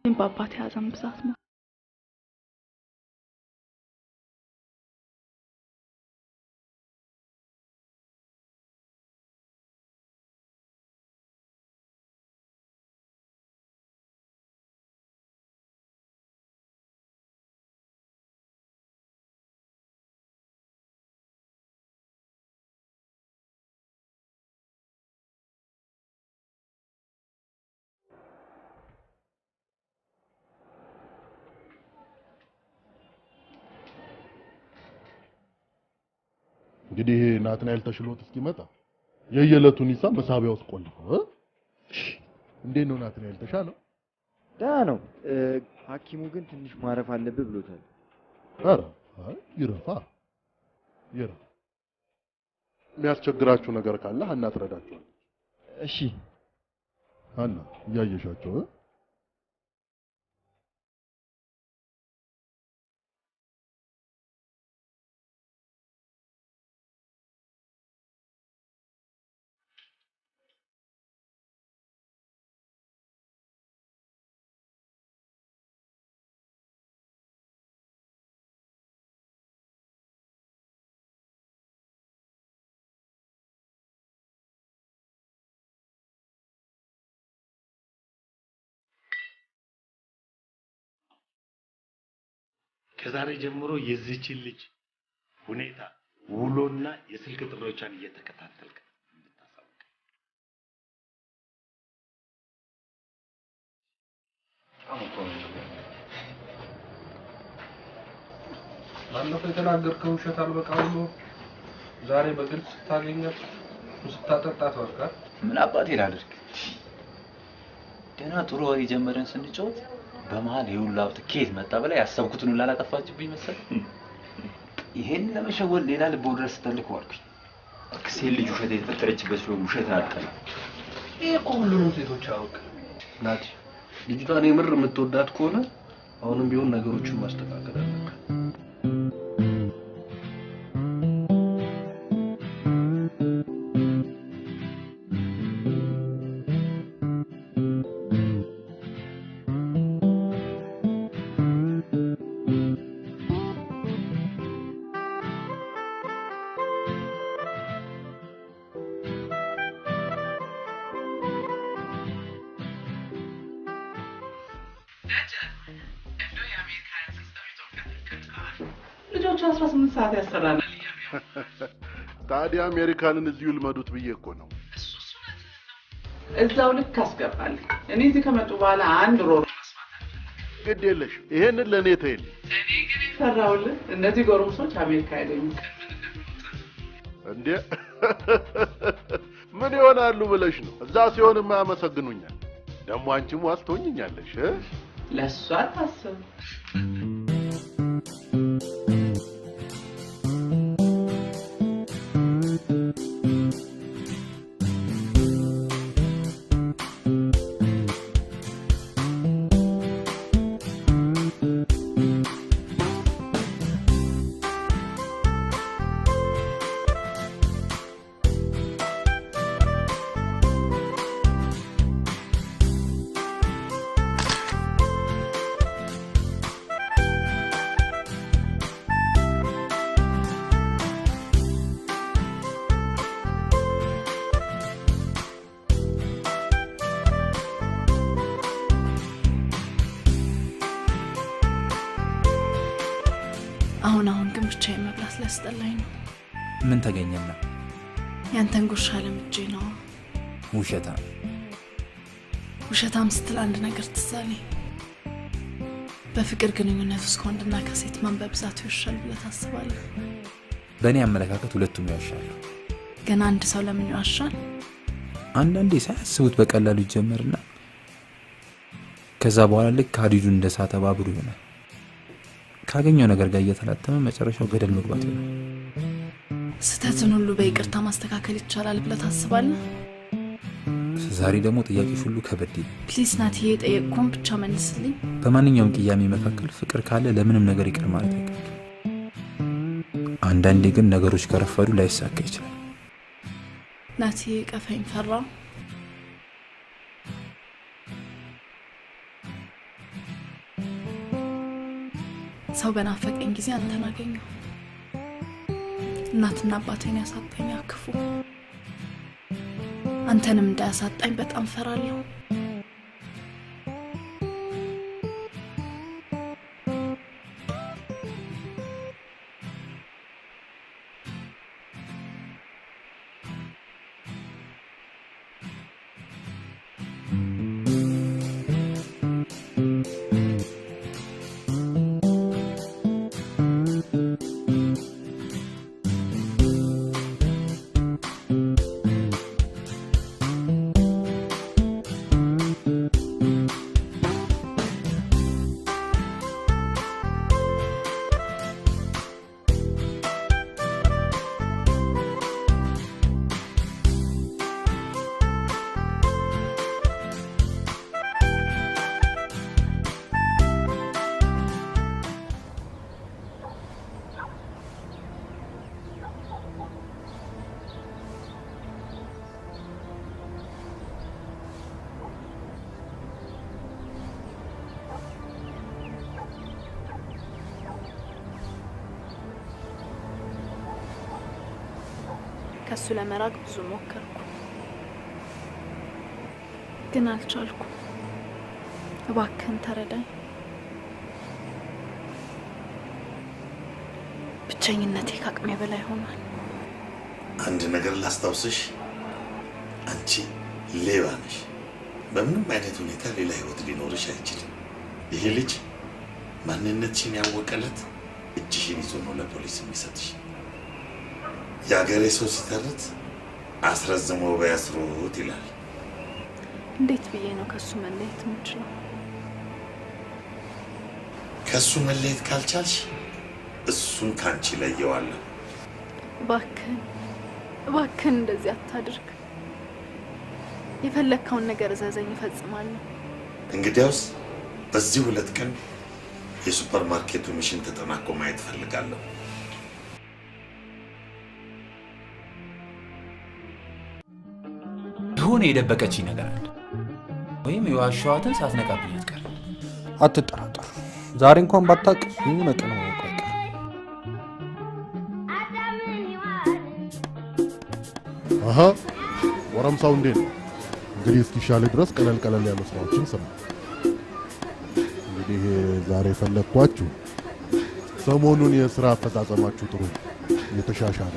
በአባቴ ሐዘን ብዛት ነው እንግዲህ ናትናኤል ተሽሎት እስኪመጣ የየለቱን ሂሳብ መሳቢያ ውስጥ ቆልፈው እንዴት ነው ናትናኤል ተሻለው ደህና ነው ሐኪሙ ግን ትንሽ ማረፍ አለበት ብሎታል ኧረ ይረፋ የሚያስቸግራችሁ ነገር ካለ ሀና ትረዳችኋለች እሺ ሀና እያየሻቸው ከዛሬ ጀምሮ የዚህችን ልጅ ሁኔታ ውሎና የስልክ ጥሪዎቿን እየተከታተልክ እንድታሳውቅ ባለፈው የተናገርከው ውሸት አልበቃ ብሎ ዛሬ በግልጽ ስታገኛት ስታጠጣት ወርቃ ምን አባቴ ላድርግ ደህና ጥሩ ወሬ ጀመረን ስንጫወት በመሃል ይሁን ላብት ኬት መጣ በላይ ያሰብኩትን ሁሉ አላጠፋችብኝ መሰል ይሄን ለመሸወል ሌላ ልብ ወድረስ ተልከው አልኩኝ አክሴል ልጅ ውሸት የተፈጠረችበት ነው ውሸት አጣለ ይሄ ሁሉንም ሴቶች አውቅ ናቲ ልጅቷን የምር የምትወዳት ከሆነ አሁንም ቢሆን ነገሮችን ማስተካከል አለበት ልጆቹ 18 ሰዓት ያሰራናል። ታዲያ አሜሪካንን እዚሁ ልመዱት ብዬ እኮ ነው። እዛው ልክ አስገባል። እኔ እዚህ ከመጡ በኋላ አንድ ሮሮ ግድ የለሽ ይሄንን ለኔ ተይል። እኔ ግን ፈራውልህ እነዚህ ጎረምሶች አሜሪካ አይደሉም እንዴ? ምን ይሆናሉ ብለሽ ነው? እዛ ሲሆንማ ያመሰግኑኛል። ደግሞ አንቺም ዋስ ትሆኝኛለሽ። ለሷ ታስብ። አሁን ግን ብቻዬን መብላት ሊያስጠላኝ ነው። ምን ተገኘና? ያንተን ጉርሻ ለምጄ ነው። ውሸታም ስትል አንድ ነገር ትዝ አለኝ። በፍቅር ግንኙነት ውስጥ ከወንድና ከሴት ማን በብዛት ይሻል ብለህ ታስባለህ? በእኔ አመለካከት ሁለቱም ይዋሻሉ። ግን አንድ ሰው ለምን ይዋሻል? አንዳንዴ ሳያስቡት በቀላሉ ይጀመርና ከዛ በኋላ ልክ ሀዲዱን እንደሳተ ባቡር ይሆናል። ካገኘው ነገር ጋር እየተላተመ መጨረሻው ገደል መግባት ነው። ስተትን ሁሉ በይቅርታ ማስተካከል ይቻላል ብለህ ታስባለህ? ዛሬ ደግሞ ጥያቄሽ ሁሉ ከበድ ይላል። ፕሊዝ ናትዬ፣ ጠየቅኩን ብቻ መልስልኝ። በማንኛውም ቅያሜ መካከል ፍቅር ካለ ለምንም ነገር ይቅር ማለት አይቀርም። አንዳንዴ ግን ነገሮች ከረፈዱ ላይሳካ ይችላል። ናትዬ፣ ቀፈኝ ፈራው። ሰው በናፈቀኝ ጊዜ አንተን አገኘሁ። እናትና አባቴን ያሳጣኝ ክፉ አንተንም እንዳያሳጣኝ በጣም ፈራለሁ። ከሱ ለመራቅ ብዙ ሞከርኩ፣ ግን አልቻልኩም። እባክህን ተረዳኝ። ብቸኝነቴ ከአቅሜ በላይ ሆኗል። አንድ ነገር ላስታውስሽ፣ አንቺ ሌባ ነሽ። በምንም አይነት ሁኔታ ሌላ ህይወት ሊኖርሽ አይችልም። ይሄ ልጅ ማንነትሽን ያወቀለት እጅሽን ይዞ ነው ለፖሊስ የሚሰጥሽ። የአገሬ ሰው ሲተርት አስረዝመው በያስሩት ይላል። እንዴት ብዬ ነው ከሱ መለየት የምችለው? ከሱ መለየት ካልቻልሽ እሱን ካንቺ ለየዋለሁ። እባክህን እንደዚህ አታድርግ። የፈለግከውን ነገር እዘዘኝ፣ እፈጽማለሁ። እንግዲያውስ በዚህ 2 ቀን የሱፐር ማርኬቱ ሚሽን ተጠናቆ ማየት ፈልጋለሁ። ሆነ የደበቀችኝ ነገር አለ ወይም የዋሻዋትን ሳትነቃብኝ አትቀር። አትጠራጠሩ። ዛሬ እንኳን ባታውቅ የሆነ ቀን ነው አይቀር። አሃ ወረምሳው እንዴት ነው? እንግዲህ እስኪሻለ ድረስ ቀለል ያሉ ስራዎችን ስራ። እንግዲህ ዛሬ ፈለግኳችሁ ሰሞኑን የሥራ አፈጻጸማችሁ ጥሩ እየተሻሻለ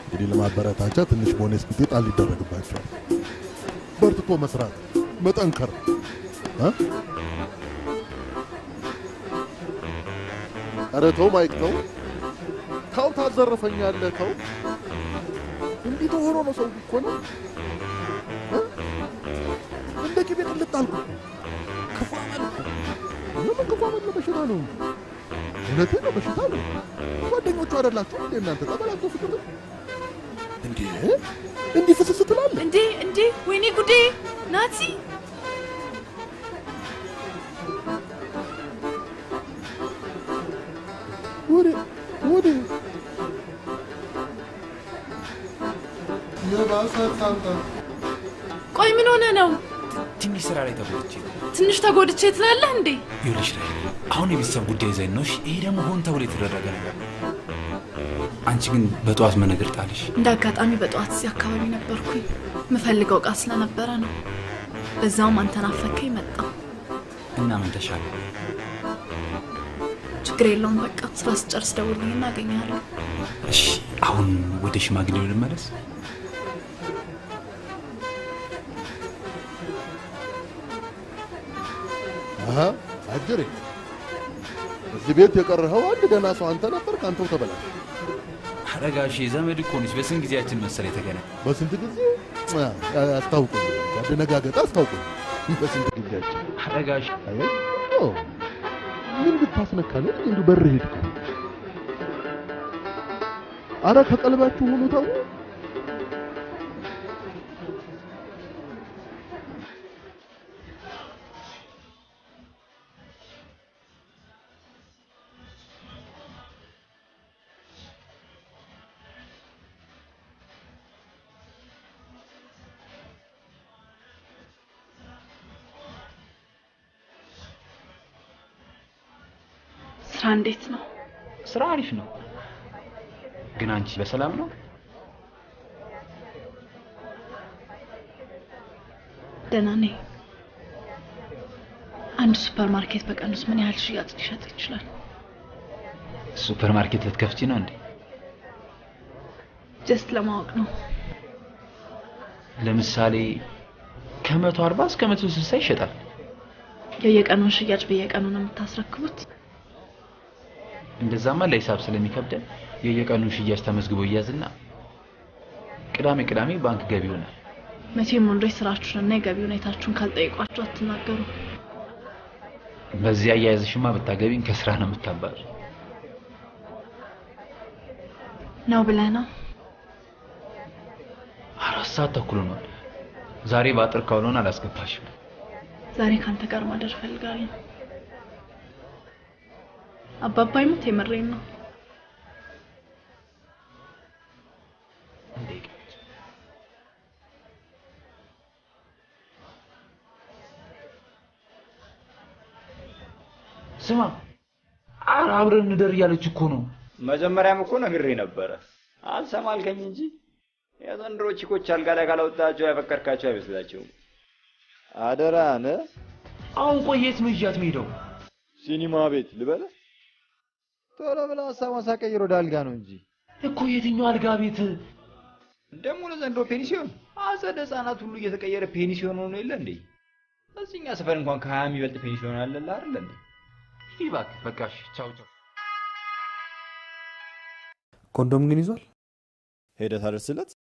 እንግዲህ ለማበረታቻ ትንሽ ቦነስ ቢጤ ጣል ይደረግባቸዋል። በርትቶ መስራት መጠንከር ኧረ ተው ማይክ ተው ተው ታዘርፈኛለህ ተው እንዲህ ተሆኖ ነው ሰው እኮ ነው እንደ ቂቤ ቅልጥ አልኩ ክፉ አመል ለምን ክፉ አመል በሽታ ነው እውነቴን ነው በሽታ ነው ጓደኞቹ አይደላችሁ እንዴ እናንተ ተበላችሁ ፍቅር እንዴ እንዲህ ፍስስ ትላለህ እንዴ ወይኔ ጉዴ ናቲ ወደ የባሰ ታንታ ቆይ ምን ሆነ ነው ትንሽ ስራ ላይ ተጎድቼ ትንሽ ተጎድቼ ትላለህ እንዴ ይኸውልሽ ላይ አሁን የቤተሰብ ጉዳይ ዘን ነው ይሄ ደግሞ ሆን ተብሎ የተደረገ ነገር አንቺ ግን በጠዋት መነገር ጣልሽ እንደ አጋጣሚ በጠዋት እዚህ አካባቢ ነበርኩኝ ምፈልገው ቃ ስለነበረ ነው በዛውም አንተን አፈከኝ መጣ እና ምን ተሻለ ችግር የለውም በቃ ስራ ስጨርስ ደውልልኝና አገኛለሁ እሺ አሁን ወደ ሽማግሌው ልመለስ አጅሬ እዚህ ቤት የቀረኸው አንድ ደህና ሰው አንተ ነበርክ አንተው ተበላሽ አረጋሽ ዘመድ እኮ ነሽ በስንት ጊዜያችን መሰለ የተገናኘ በስንት ጊዜ አስታውቁኝ ያደነጋገጠ አስታውቁኝ በስንት ጊዜያችን አረጋሽ ምን ብታስነካለ እንዴ በር ሄድኩ አረ ከቀልባችሁ ሆኖ ታው ስራ እንዴት ነው ስራ አሪፍ ነው ግን አንቺ በሰላም ነው ደህና ነኝ አንድ ሱፐር ማርኬት በቀን ውስጥ ምን ያህል ሽያጭ ሊሸጥ ይችላል ሱፐር ማርኬት ልትከፍቺ ነው እንዴ ጀስት ለማወቅ ነው ለምሳሌ ከ140 እስከ 160 ይሸጣል የየቀኑን ሽያጭ በየቀኑ ነው የምታስረክቡት እንደዛማ ለሂሳብ ስለሚከብደን የየቀኑን ሽያጭ ተመዝግቦ ይያዝና ቅዳሜ ባንክ ገቢ ይሆናል መቼም ወንዶች ስራችሁንና የገቢ ሁኔታችሁን ካልጠይቋችሁ አትናገሩ በዚህ አያያዝሽማ ብታገቢን ከስራ ነው የምታባር ነው ብለህ ነው 4 ሰዓት ተኩል ነው ዛሬ ባጥር ካውሎን አላስገባሽም ዛሬ ካንተ ጋር ማደር ፈልጋለሁ አባባይ ሞት የመረኝ ነው ስማ አብረን እንደር ያለች እኮ ነው መጀመሪያም እኮ ነግሬ ነበረ አልሰማልከኝ እንጂ የዘንድሮ ቺኮች አልጋ ላይ ካላወጣቸው ያፈከርካቸው አይመስላቸውም አደራነ አሁን ቆየት ነው ይያት ሄደው ሲኒማ ቤት ልበለ ቶሎ ብላ ሀሳቧን ሳቀይር ወደ አልጋ ነው እንጂ እኮ የትኛው አልጋ ቤት ደግሞ ለዘንድሮ ፔኒሲዮን አጸደ ህጻናት ሁሉ እየተቀየረ ፔኒሲዮን ሆኖ የለ እንዴ እዚህኛ ሰፈር እንኳን ከ20 የሚበልጥ ፔኒሲዮን አለ አይደል እንዴ ይባክ በቃሽ ቻው ኮንዶም ግን ይዟል ሄደህ ታደርስለት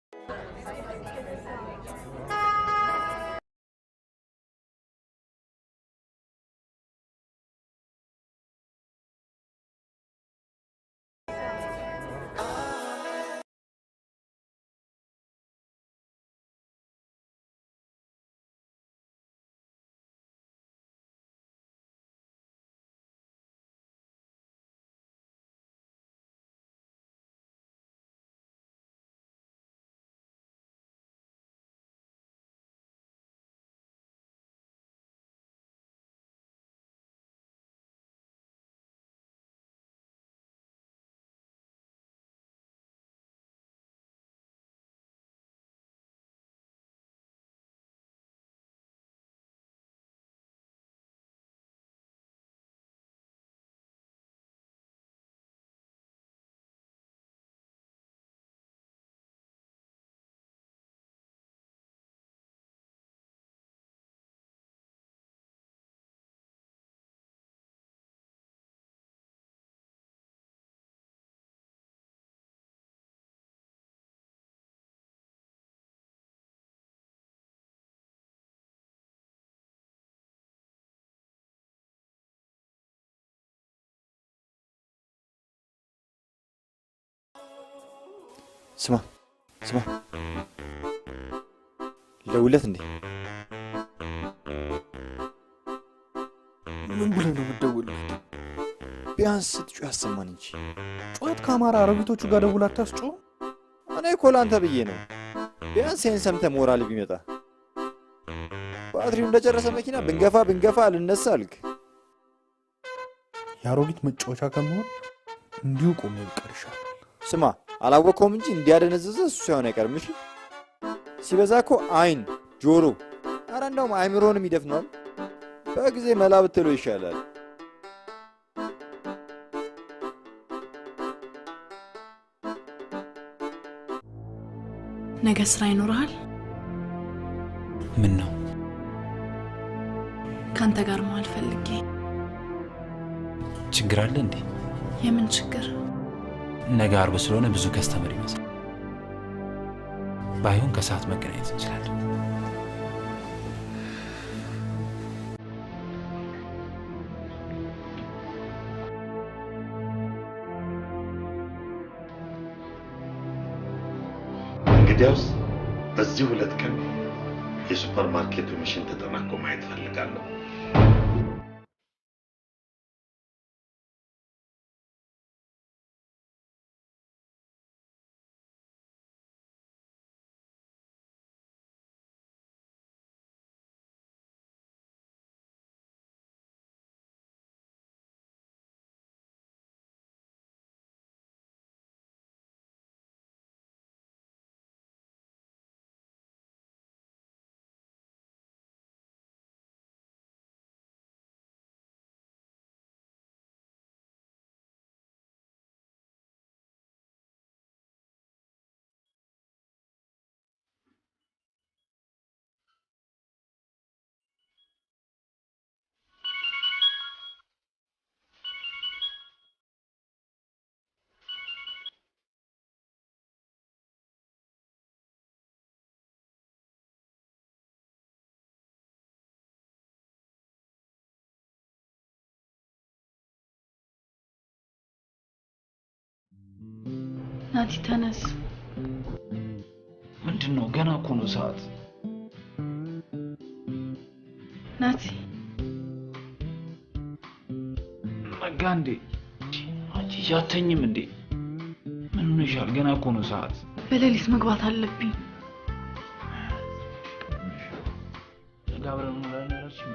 ስማ ስማ፣ ለውለት እንዴ? ምን ብለህ ነው የምትደውልለት? ቢያንስ ስትጮህ ያሰማን እንጂ። ጩኸት ከአማራ አሮጊቶቹ ጋር ደውላ አታስጮህ። እኔ እኮ ለአንተ ብዬ ነው። ቢያንስ ይህን ሰምተህ ሞራል ቢመጣ። ባትሪው እንደጨረሰ መኪና ብንገፋ አልነሳ አልክ። የአሮጊት መጫወቻ ከመሆን እንዲሁ ቆሜ ብቀር ይሻላል። ስማ፣ አላወቀውም እንጂ እንዲያደነዘዘ እሱ ሳይሆን አይቀርም። እሺ፣ ሲበዛ እኮ አይን፣ ጆሮ፣ ኧረ እንደውም አይምሮንም ይደፍነዋል። በጊዜ መላ ብትለው ይሻላል። ነገ ስራ ይኖርሃል? ምን ነው? ካንተ ጋር መዋል ፈልጌ። ችግር አለ እንዴ? የምን ችግር? ነገ አርብ ስለሆነ ብዙ ከስተመር ይመስል ባይሆን ከሰዓት መገናኘት እንችላለን። እንግዲያውስ በዚህ 2 ቀን የሱፐር ማርኬቱ ሚሽን ተጠናቆ ማየት ፈልጋለሁ። ናቲ ተነስ። ምንድነው? ገና እኮ ነው ሰዓት። ናቲ ነጋ እንዴ? አንቺ አትተኝም እንዴ? ምን ሆነሻል? ገና እኮ ነው ሰዓት። በሌሊት መግባት አለብኝ። ጋብረን ነው ያለችው።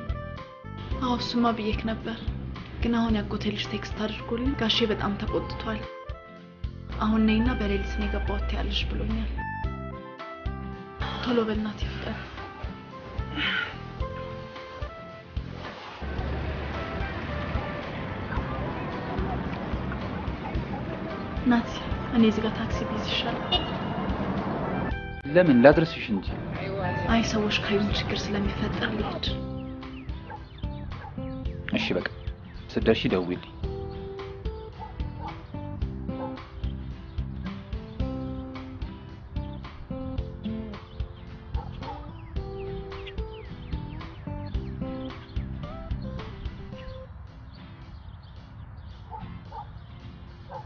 አዎ እሱማ ብዬሽ ነበር፣ ግን አሁን ያጎቴ ልጅ ቴክስት አድርጎልኝ ጋሼ በጣም ተቆጥቷል። አሁን ነይና በሌሊት ነው የገባሁት ያለሽ ብሎኛል። ቶሎ በእናት ይፍጠን። ናቲ እኔ እዚህ ጋር ታክሲ ቢይዝ ይሻላል። ለምን? ላድርስሽ እንጂ። አይ ሰዎች ካዩን ችግር ስለሚፈጠር ልሂድ። እሺ በቃ ስትደርሺ ደውይልኝ።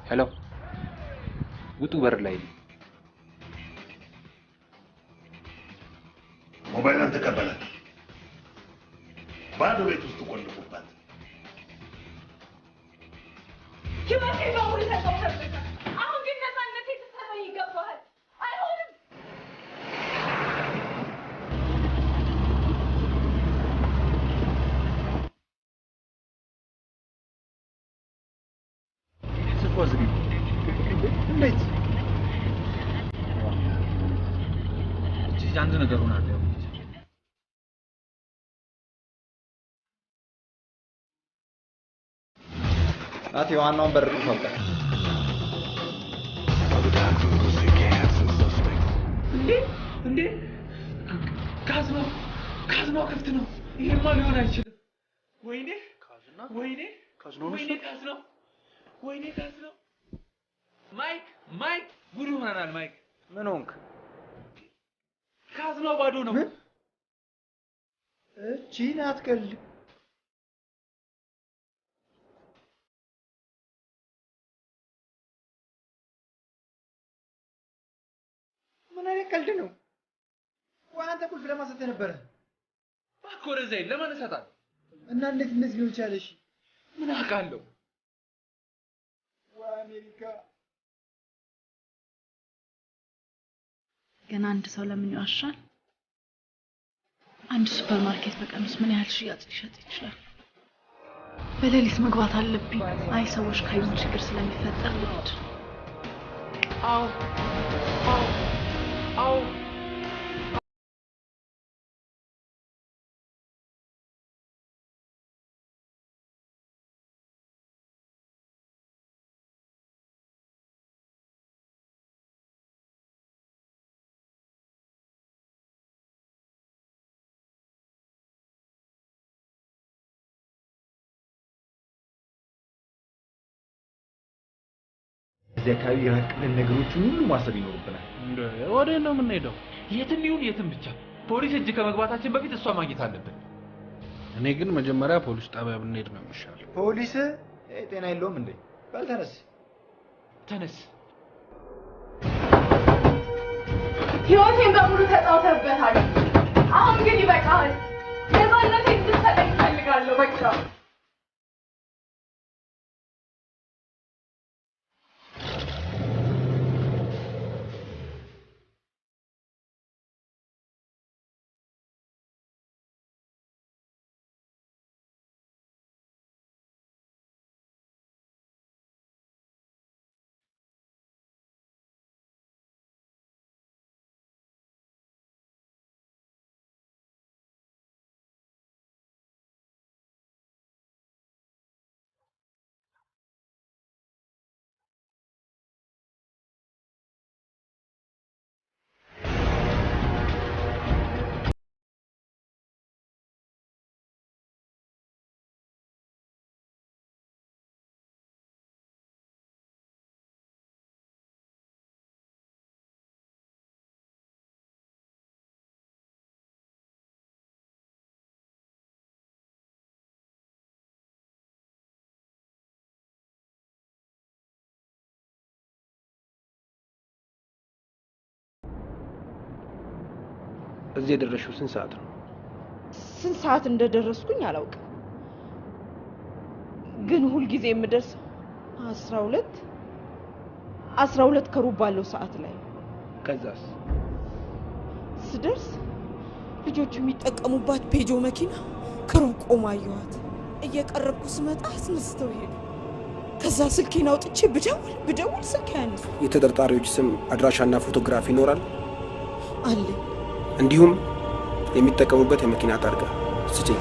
ሄሎ፣ ውጡ በር ላይ ነው። ሞባይሏን ተቀበላት። ባዶ ቤት ውስጥ ቆልፉባት። ህይወቴ በሙሉ ተቀውጠብኝ። አሁን ግን ነፃነቴ ልትሰጠኝ ይገባሃል። አይሆንም። እንዴት? እቺ አንድ ነገር ሆናለሁ። ናቲ ዋናውን በር ፈልጋ። እንዴ ካዝናው ክፍት ነው። ይሄማ ሊሆን አይችልም። ወይኔ ወይኔ ካዝናው ማይክ ጉድ ሆነናል። ማይክ ምን ሆንክ? ካዝናው ባዶ ነው። እቺ ናት ቀልድ። ቀልድ ነው። ቆይ አንተ ቁልፍ ለማሰጠህ ነበረ። እባክህ ወደዛ ሂድ። ለማን እሰጣለሁ? እና እንዴት እንደዚህ ሊሆን ቻለ? እሺ ምን አውቃለሁ? ወይ አሜሪካ። ገና አንድ ሰው ለምን ይዋሻል? አንድ ሱፐርማርኬት በቀን ውስጥ ምን ያህል ሽያጭ ሊሸጥ ይችላል? በሌሊት መግባት አለብኝ። አይ ሰዎች ካዩን ችግር ስለሚፈጠር ልድ አው አው አው እዚህ አካባቢ የራቅልን ነገሮችን ሁሉ ማሰብ ይኖርብናል። ወዴት ነው የምንሄደው? የትም ይሁን የትም ብቻ ፖሊስ እጅ ከመግባታችን በፊት እሷ ማግኘት አለብን። እኔ ግን መጀመሪያ ፖሊስ ጣቢያ ብንሄድ ነው የሚሻለው። ፖሊስ ጤና የለውም እንዴ? በል ተነስ ተነስ። ህይወቴን በሙሉ ተጫውተህበታል። አሁን ግን ይበቃል። የማንነቴን እንድትሰጠኝ እፈልጋለሁ። በቃ እዚህ የደረሽው ስንት ሰዓት ነው? ስንት ሰዓት እንደደረስኩኝ አላውቅም፣ ግን ሁልጊዜ የምደርሰው 12 ከሩብ ባለው ሰዓት ላይ። ከዛስ? ስደርስ ልጆቹ የሚጠቀሙባት ፔጆ መኪና ከሩብ ቆማ አየኋት። እየቀረብኩ ስመጣ አስነስተው ሄዱ። ከዛ ስልኬን አውጥቼ ብደውል ስልክ ያነሱ። የተጠርጣሪዎች ስም፣ አድራሻና ፎቶግራፍ ይኖራል? አለ። እንዲሁም የሚጠቀሙበት የመኪና ታርጋ ስጪኝ።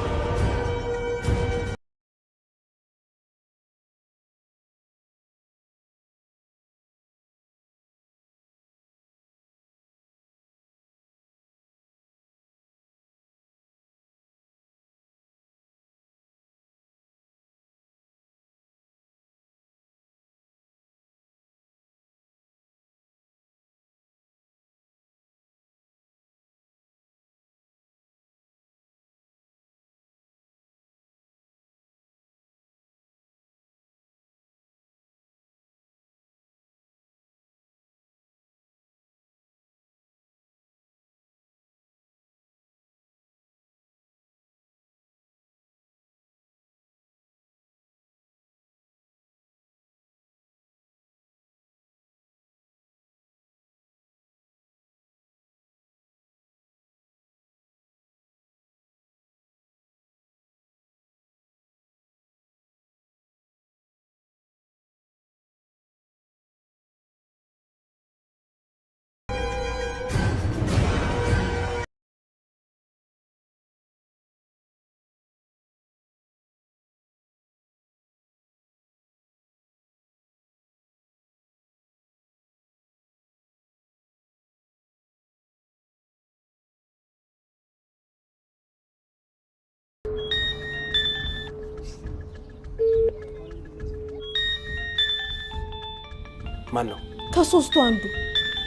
ማን ነው? ከሶስቱ አንዱ።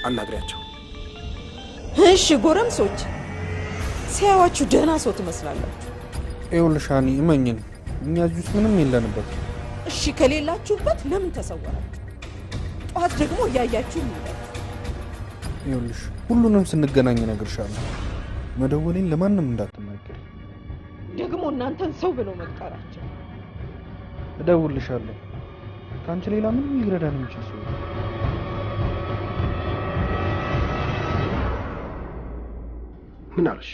አናግሪያቸው። እሺ ጎረምሶች፣ ሲያዩዋችሁ ደህና ሰው ትመስላላችሁ። ይኸውልሽ ሃኒ እመኝን፣ እኛ እዚህ ውስጥ ምንም የለንበት። እሺ ከሌላችሁበት ለምን ተሰወራችሁ? ጠዋት ደግሞ እያያችሁ ይላል። ይኸውልሽ ሁሉንም ስንገናኝ እነግርሻለሁ። መደወሌን ለማንም እንዳትናገር። ደግሞ እናንተን ሰው ብለው መቅጠራቸው። እደውልልሻለሁ። ከአንቺ ሌላ ምንም ሊረዳን የሚችል ሰው ምን አልሽ?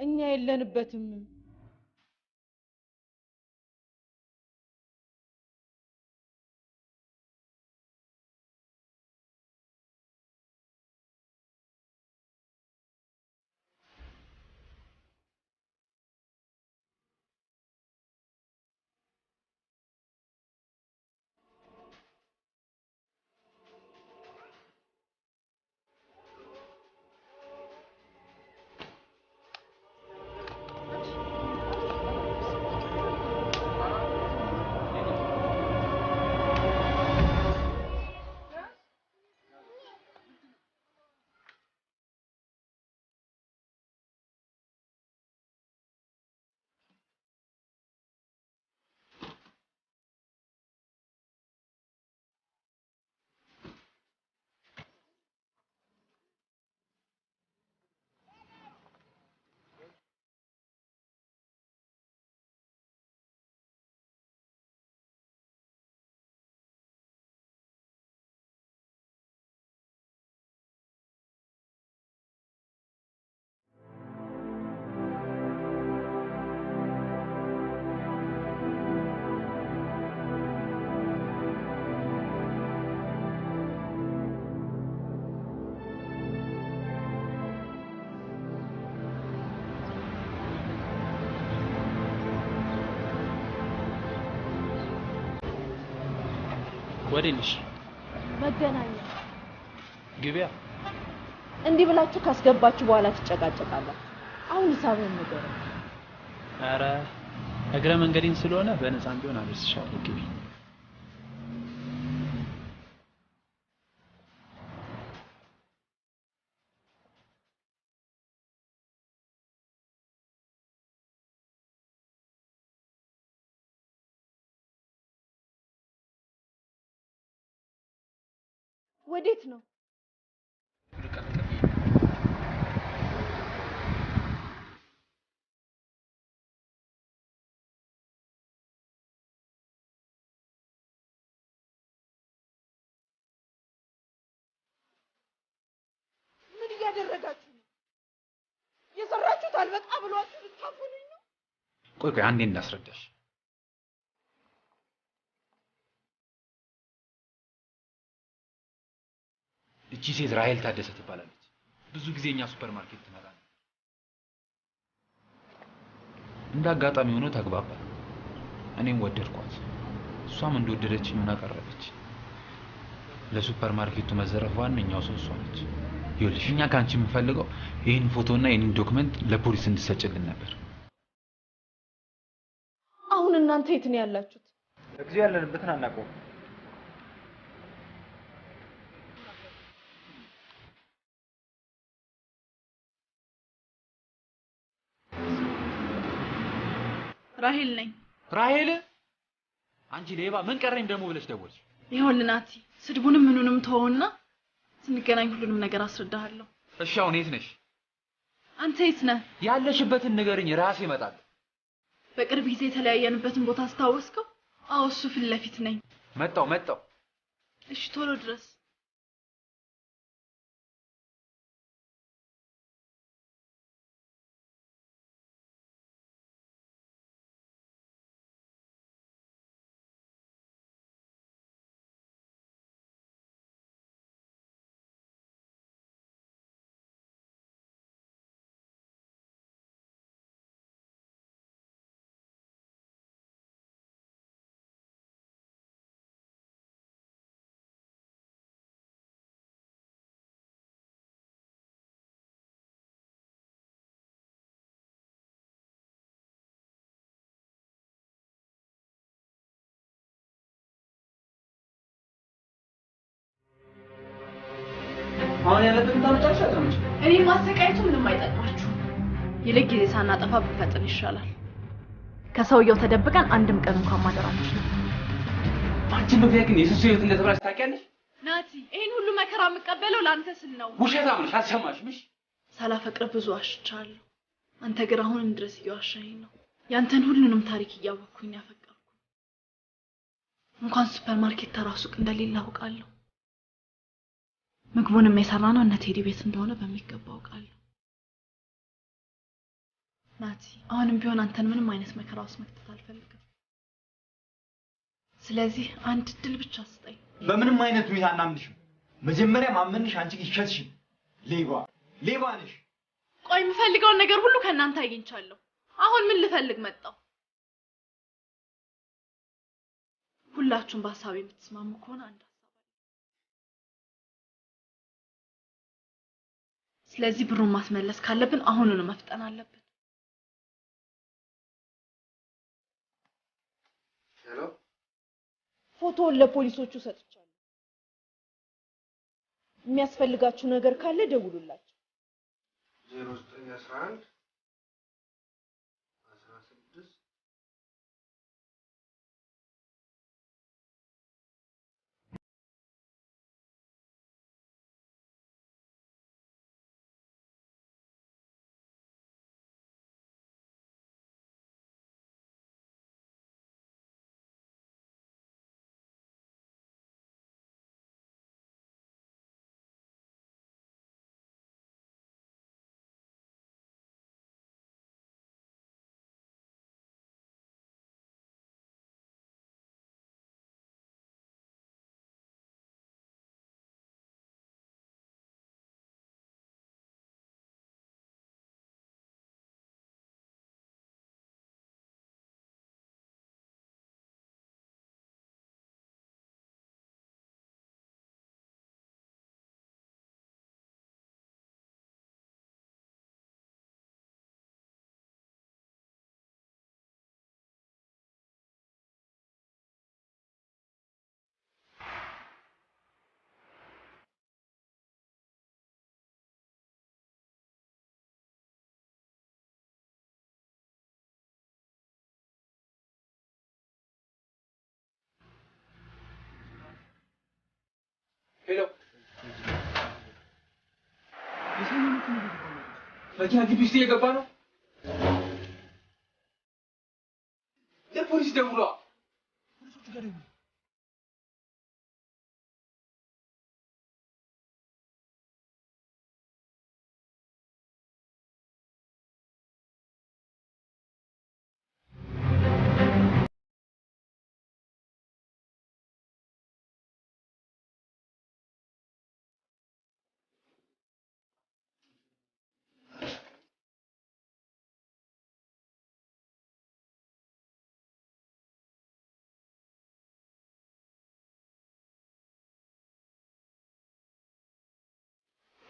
እኛ የለንበትም። ወዴንሽ? መገናኛ ግቢያ። እንዲህ ብላችሁ ካስገባችሁ በኋላ ትጨቃጨቃላችሁ። አሁን ሂሳብህን ንገረኝ። ኧረ እግረ መንገዴን ስለሆነ በነፃም ቢሆን አደርስሻለሁ። ግቢ። ወዴት ነው? ምን እያደረጋችሁ ነው? የሰራችሁት አልበቃ ብሏችሁ ልታፈኑኝ ነው? ቆይ አንዴ እንዳስረዳሽ። እቺ ሴት ራሄል ታደሰ ትባላለች። ብዙ ጊዜ እኛ ሱፐር ማርኬት ትመጣለች። እንደ አጋጣሚ ሆኖ ተግባባል። እኔም ወደድኳት፣ እሷም እንደወደደችኝ ሆና ቀረበች። ለሱፐር ማርኬቱ መዘረፍ ዋነኛው ሰው እሷ ነች። ይኸውልሽ እኛ ከአንቺ የምንፈልገው ይህን ፎቶና ይህንን ዶክመንት ለፖሊስ እንድትሰጭልን ነበር። አሁን እናንተ የት ነው ያላችሁት? ለጊዜው ያለንበትን አናውቀውም። ራሄል ነኝ። ራሄል? አንቺ ሌባ! ምን ቀረኝ ደግሞ ብለሽ ደወልሽ? ይኸውልህ ናቲ፣ ስድቡንም ምኑንም ተወውና ስንገናኝ ሁሉንም ነገር አስረዳሃለሁ። እሺ አሁን የት ነሽ? አንተ የት ነህ? ያለሽበትን ንገረኝ፣ ራሴ እመጣለሁ። በቅርብ ጊዜ የተለያየንበትን ቦታ አስታወስከው? አዎ እሱ ፊት ለፊት ነኝ። መጣው። እሺ ቶሎ ድረስ። አሁን ያለብን ታመጫሽ አጥምጭ። እኔ ማሰቃየቱ ምንም አይጠቅማችሁ። ይልቅ ጊዜ ሳናጠፋ ብንፈጥን ይሻላል። ከሰውየው ተደብቀን አንድም ቀን እንኳን ማደር አንችልም። አንቺ ምክንያት ግን የሱስ ህይወት እንደተብራሽ ታውቂያለሽ? ናቲ ይሄን ሁሉ መከራ የምቀበለው ለአንተ ስል ነው። ውሸታም ነሽ፣ አልሰማሽም? እሺ ሳላፈቅር ብዙ ዋሽቻለሁ። አንተ ግን አሁንም ድረስ እየዋሸኸኝ ነው። ያንተን ሁሉንም ታሪክ እያወቅኩኝ ያፈቀርኩ። እንኳን ሱፐርማርኬት ተራ ሱቅ እንደሌለ አውቃለሁ። ምግቡንም የሰራነው እነ ቴዲ ቤት እንደሆነ በሚገባ አውቃለሁ። ናቲ አሁንም ቢሆን አንተን ምንም አይነት መከራ ውስጥ መክተት አልፈልግም። ስለዚህ አንድ እድል ብቻ ስጠኝ። በምንም አይነት ሁኔታ እናምንሽም። መጀመሪያ ማመንሽ አንቺ ይሸትሽ። ሌባ ነሽ። ቆይ የምፈልገውን ነገር ሁሉ ከእናንተ አግኝቻለሁ። አሁን ምን ልፈልግ መጣሁ? ሁላችሁም በሀሳብ የምትስማሙ ከሆነ አንድ ሀሳብ አለ። ስለዚህ ብሩን ማስመለስ ካለብን አሁኑን መፍጠን አለብን። ሄሎ፣ ፎቶውን ለፖሊሶቹ ሰጥቻለሁ። የሚያስፈልጋችሁ ነገር ካለ ደውሉላችሁ። 0911 16 ሄሎ፣ መኪና ግቢ ውስጥ እየገባ ነው። ለፖሊስ ደውሏ።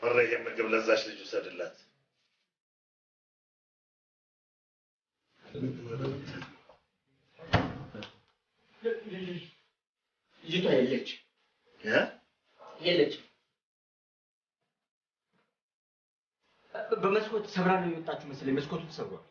በረ ይሄን ምግብ ለዛች ልጅ ውሰድላት። ልጅቷ የለች በመስኮት ሰብራ ነው የወጣችው መሰለኝ። መስኮቱ ተሰብሯል።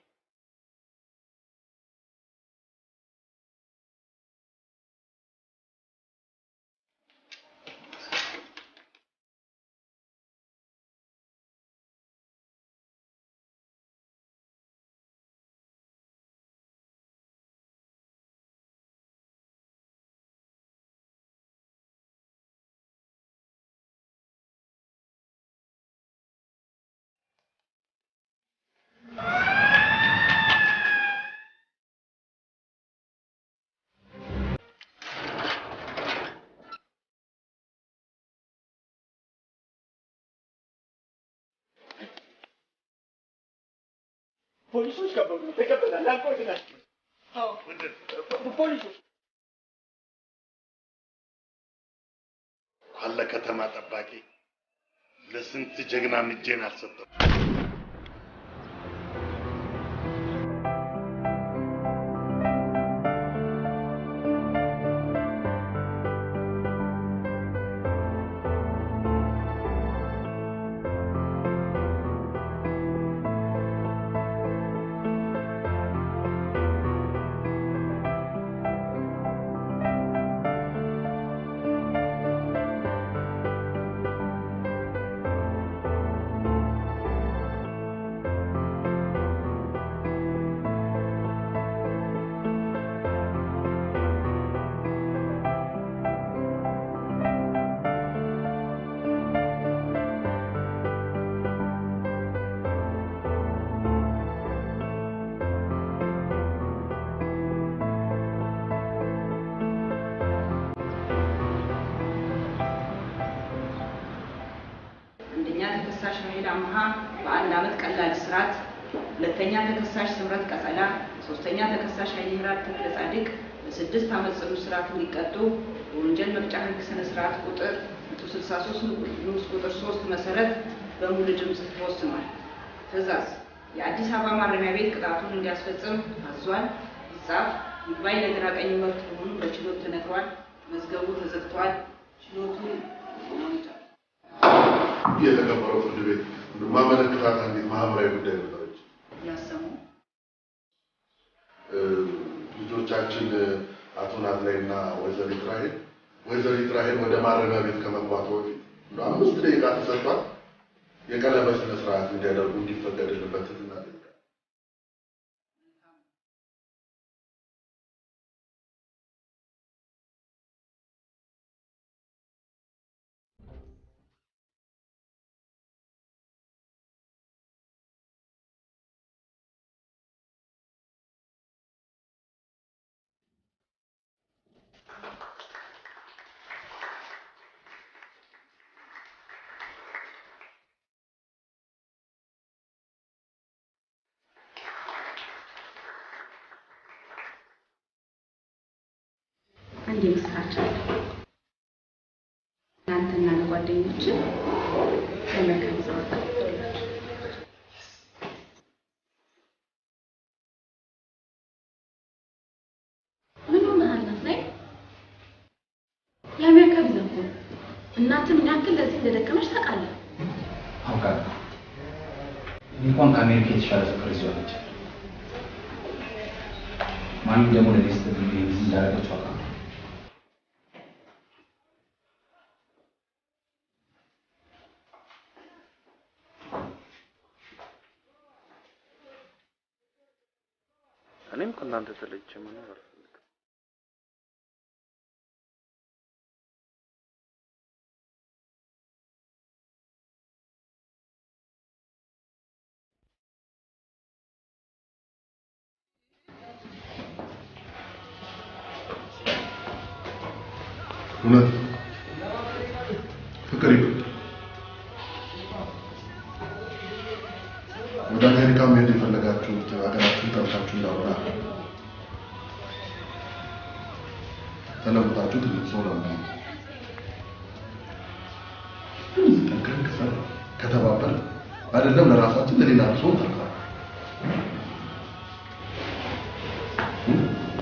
ፖሊሶች ገበሩ ተቀበላል አልቆይናል። አዎ ፖሊሶች ካለ ከተማ ጠባቂ ለስንት ጀግና እጄን አልሰጠም። ተከሳሽ ራሄል አምሃ በ1 ዓመት ቀላል እስራት፣ ሁለተኛ ተከሳሽ ስምረት ቀጠላ፣ ሶስተኛ ተከሳሽ ኃይለምራት ተክለጻድቅ በ6 ዓመት ጽኑ እስራት እንዲቀጡ በወንጀል መቅጫ ሕግ ስነ ስርዓት ቁጥር 163 ንዑስ ቁጥር 3 መሰረት በሙሉ ድምፅ ተወስኗል። ትዕዛዝ የአዲስ አበባ ማረሚያ ቤት ቅጣቱን እንዲያስፈጽም አዟል። ይጻፍ። ይግባኝ ለግራ ቀኝ መብት መሆኑ በችሎት ተነግሯል። መዝገቡ ተዘግቷል። ችሎቱ ተሞልቷል። የተከበረው ፍርድ ቤት ማመለከታት አንዲት ማህበራዊ ጉዳይ ነበረች። ያሰሙ ልጆቻችን አቶ ናትናኤልና ወይዘሪት ራሄል ወደ ማረሚያ ቤት ከመግባቱ በፊት 5 ደቂቃ ተሰጥቷል። የቀለበት ስነ ስርዓት እንዲያደርጉ እንዲፈቀድልበት ትዕዛዝ አድርጋለሁ። አንድ የምስራች አለ። እናንተና ለጓደኞች ለመልካም ስራ ተቀበላችሁ። ምን ሆነሃል ናትናኤል? የአሜሪካ ቪዛ እኮ ነው። እናትህ ምን ያክል ለዚህ እንደደከመች ታውቃለህ? አውቃለሁ። እንኳን ከአሜሪካ የተሻለ ፍቅር ይዟለች። ማሚ ደግሞ ለኔ ስትል እዚህ እንዳደረገችው አውቃለሁ። እኔም ከእናንተ ተለይቼ መኖር አልፈልግም። እውነት ፍቅር ይበልጣል። ወደ አሜሪካ መሄድ የፈለጋችሁት ሀገራችሁን ጠርታችሁ እንዳልሆነ ተለውጣችሁ ትልቅ ሰው ነው። ጠንክረን ከሰራ ከተባበረ አይደለም ለራሳችን ለሌላ ሰው ተርፋል።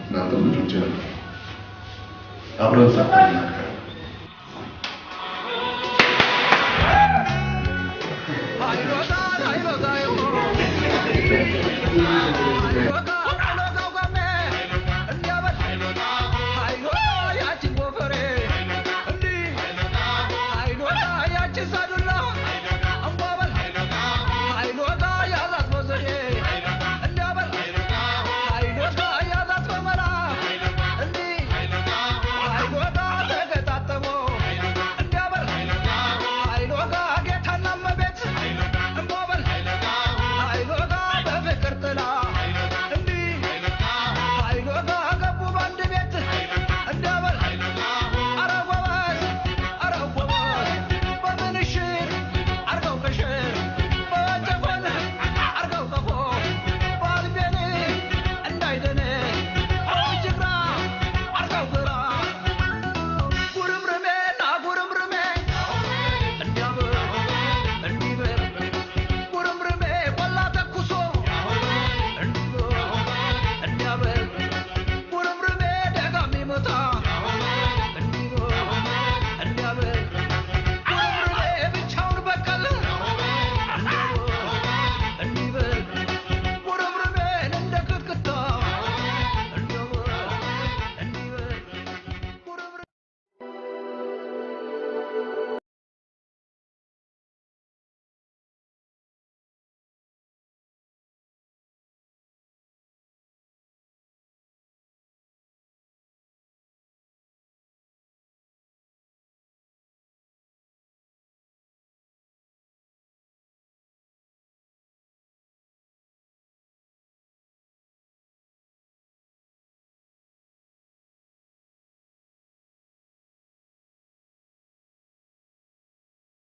እናንተ ልጆች ናችሁ። አብረን ሰርተን እናድጋለን። I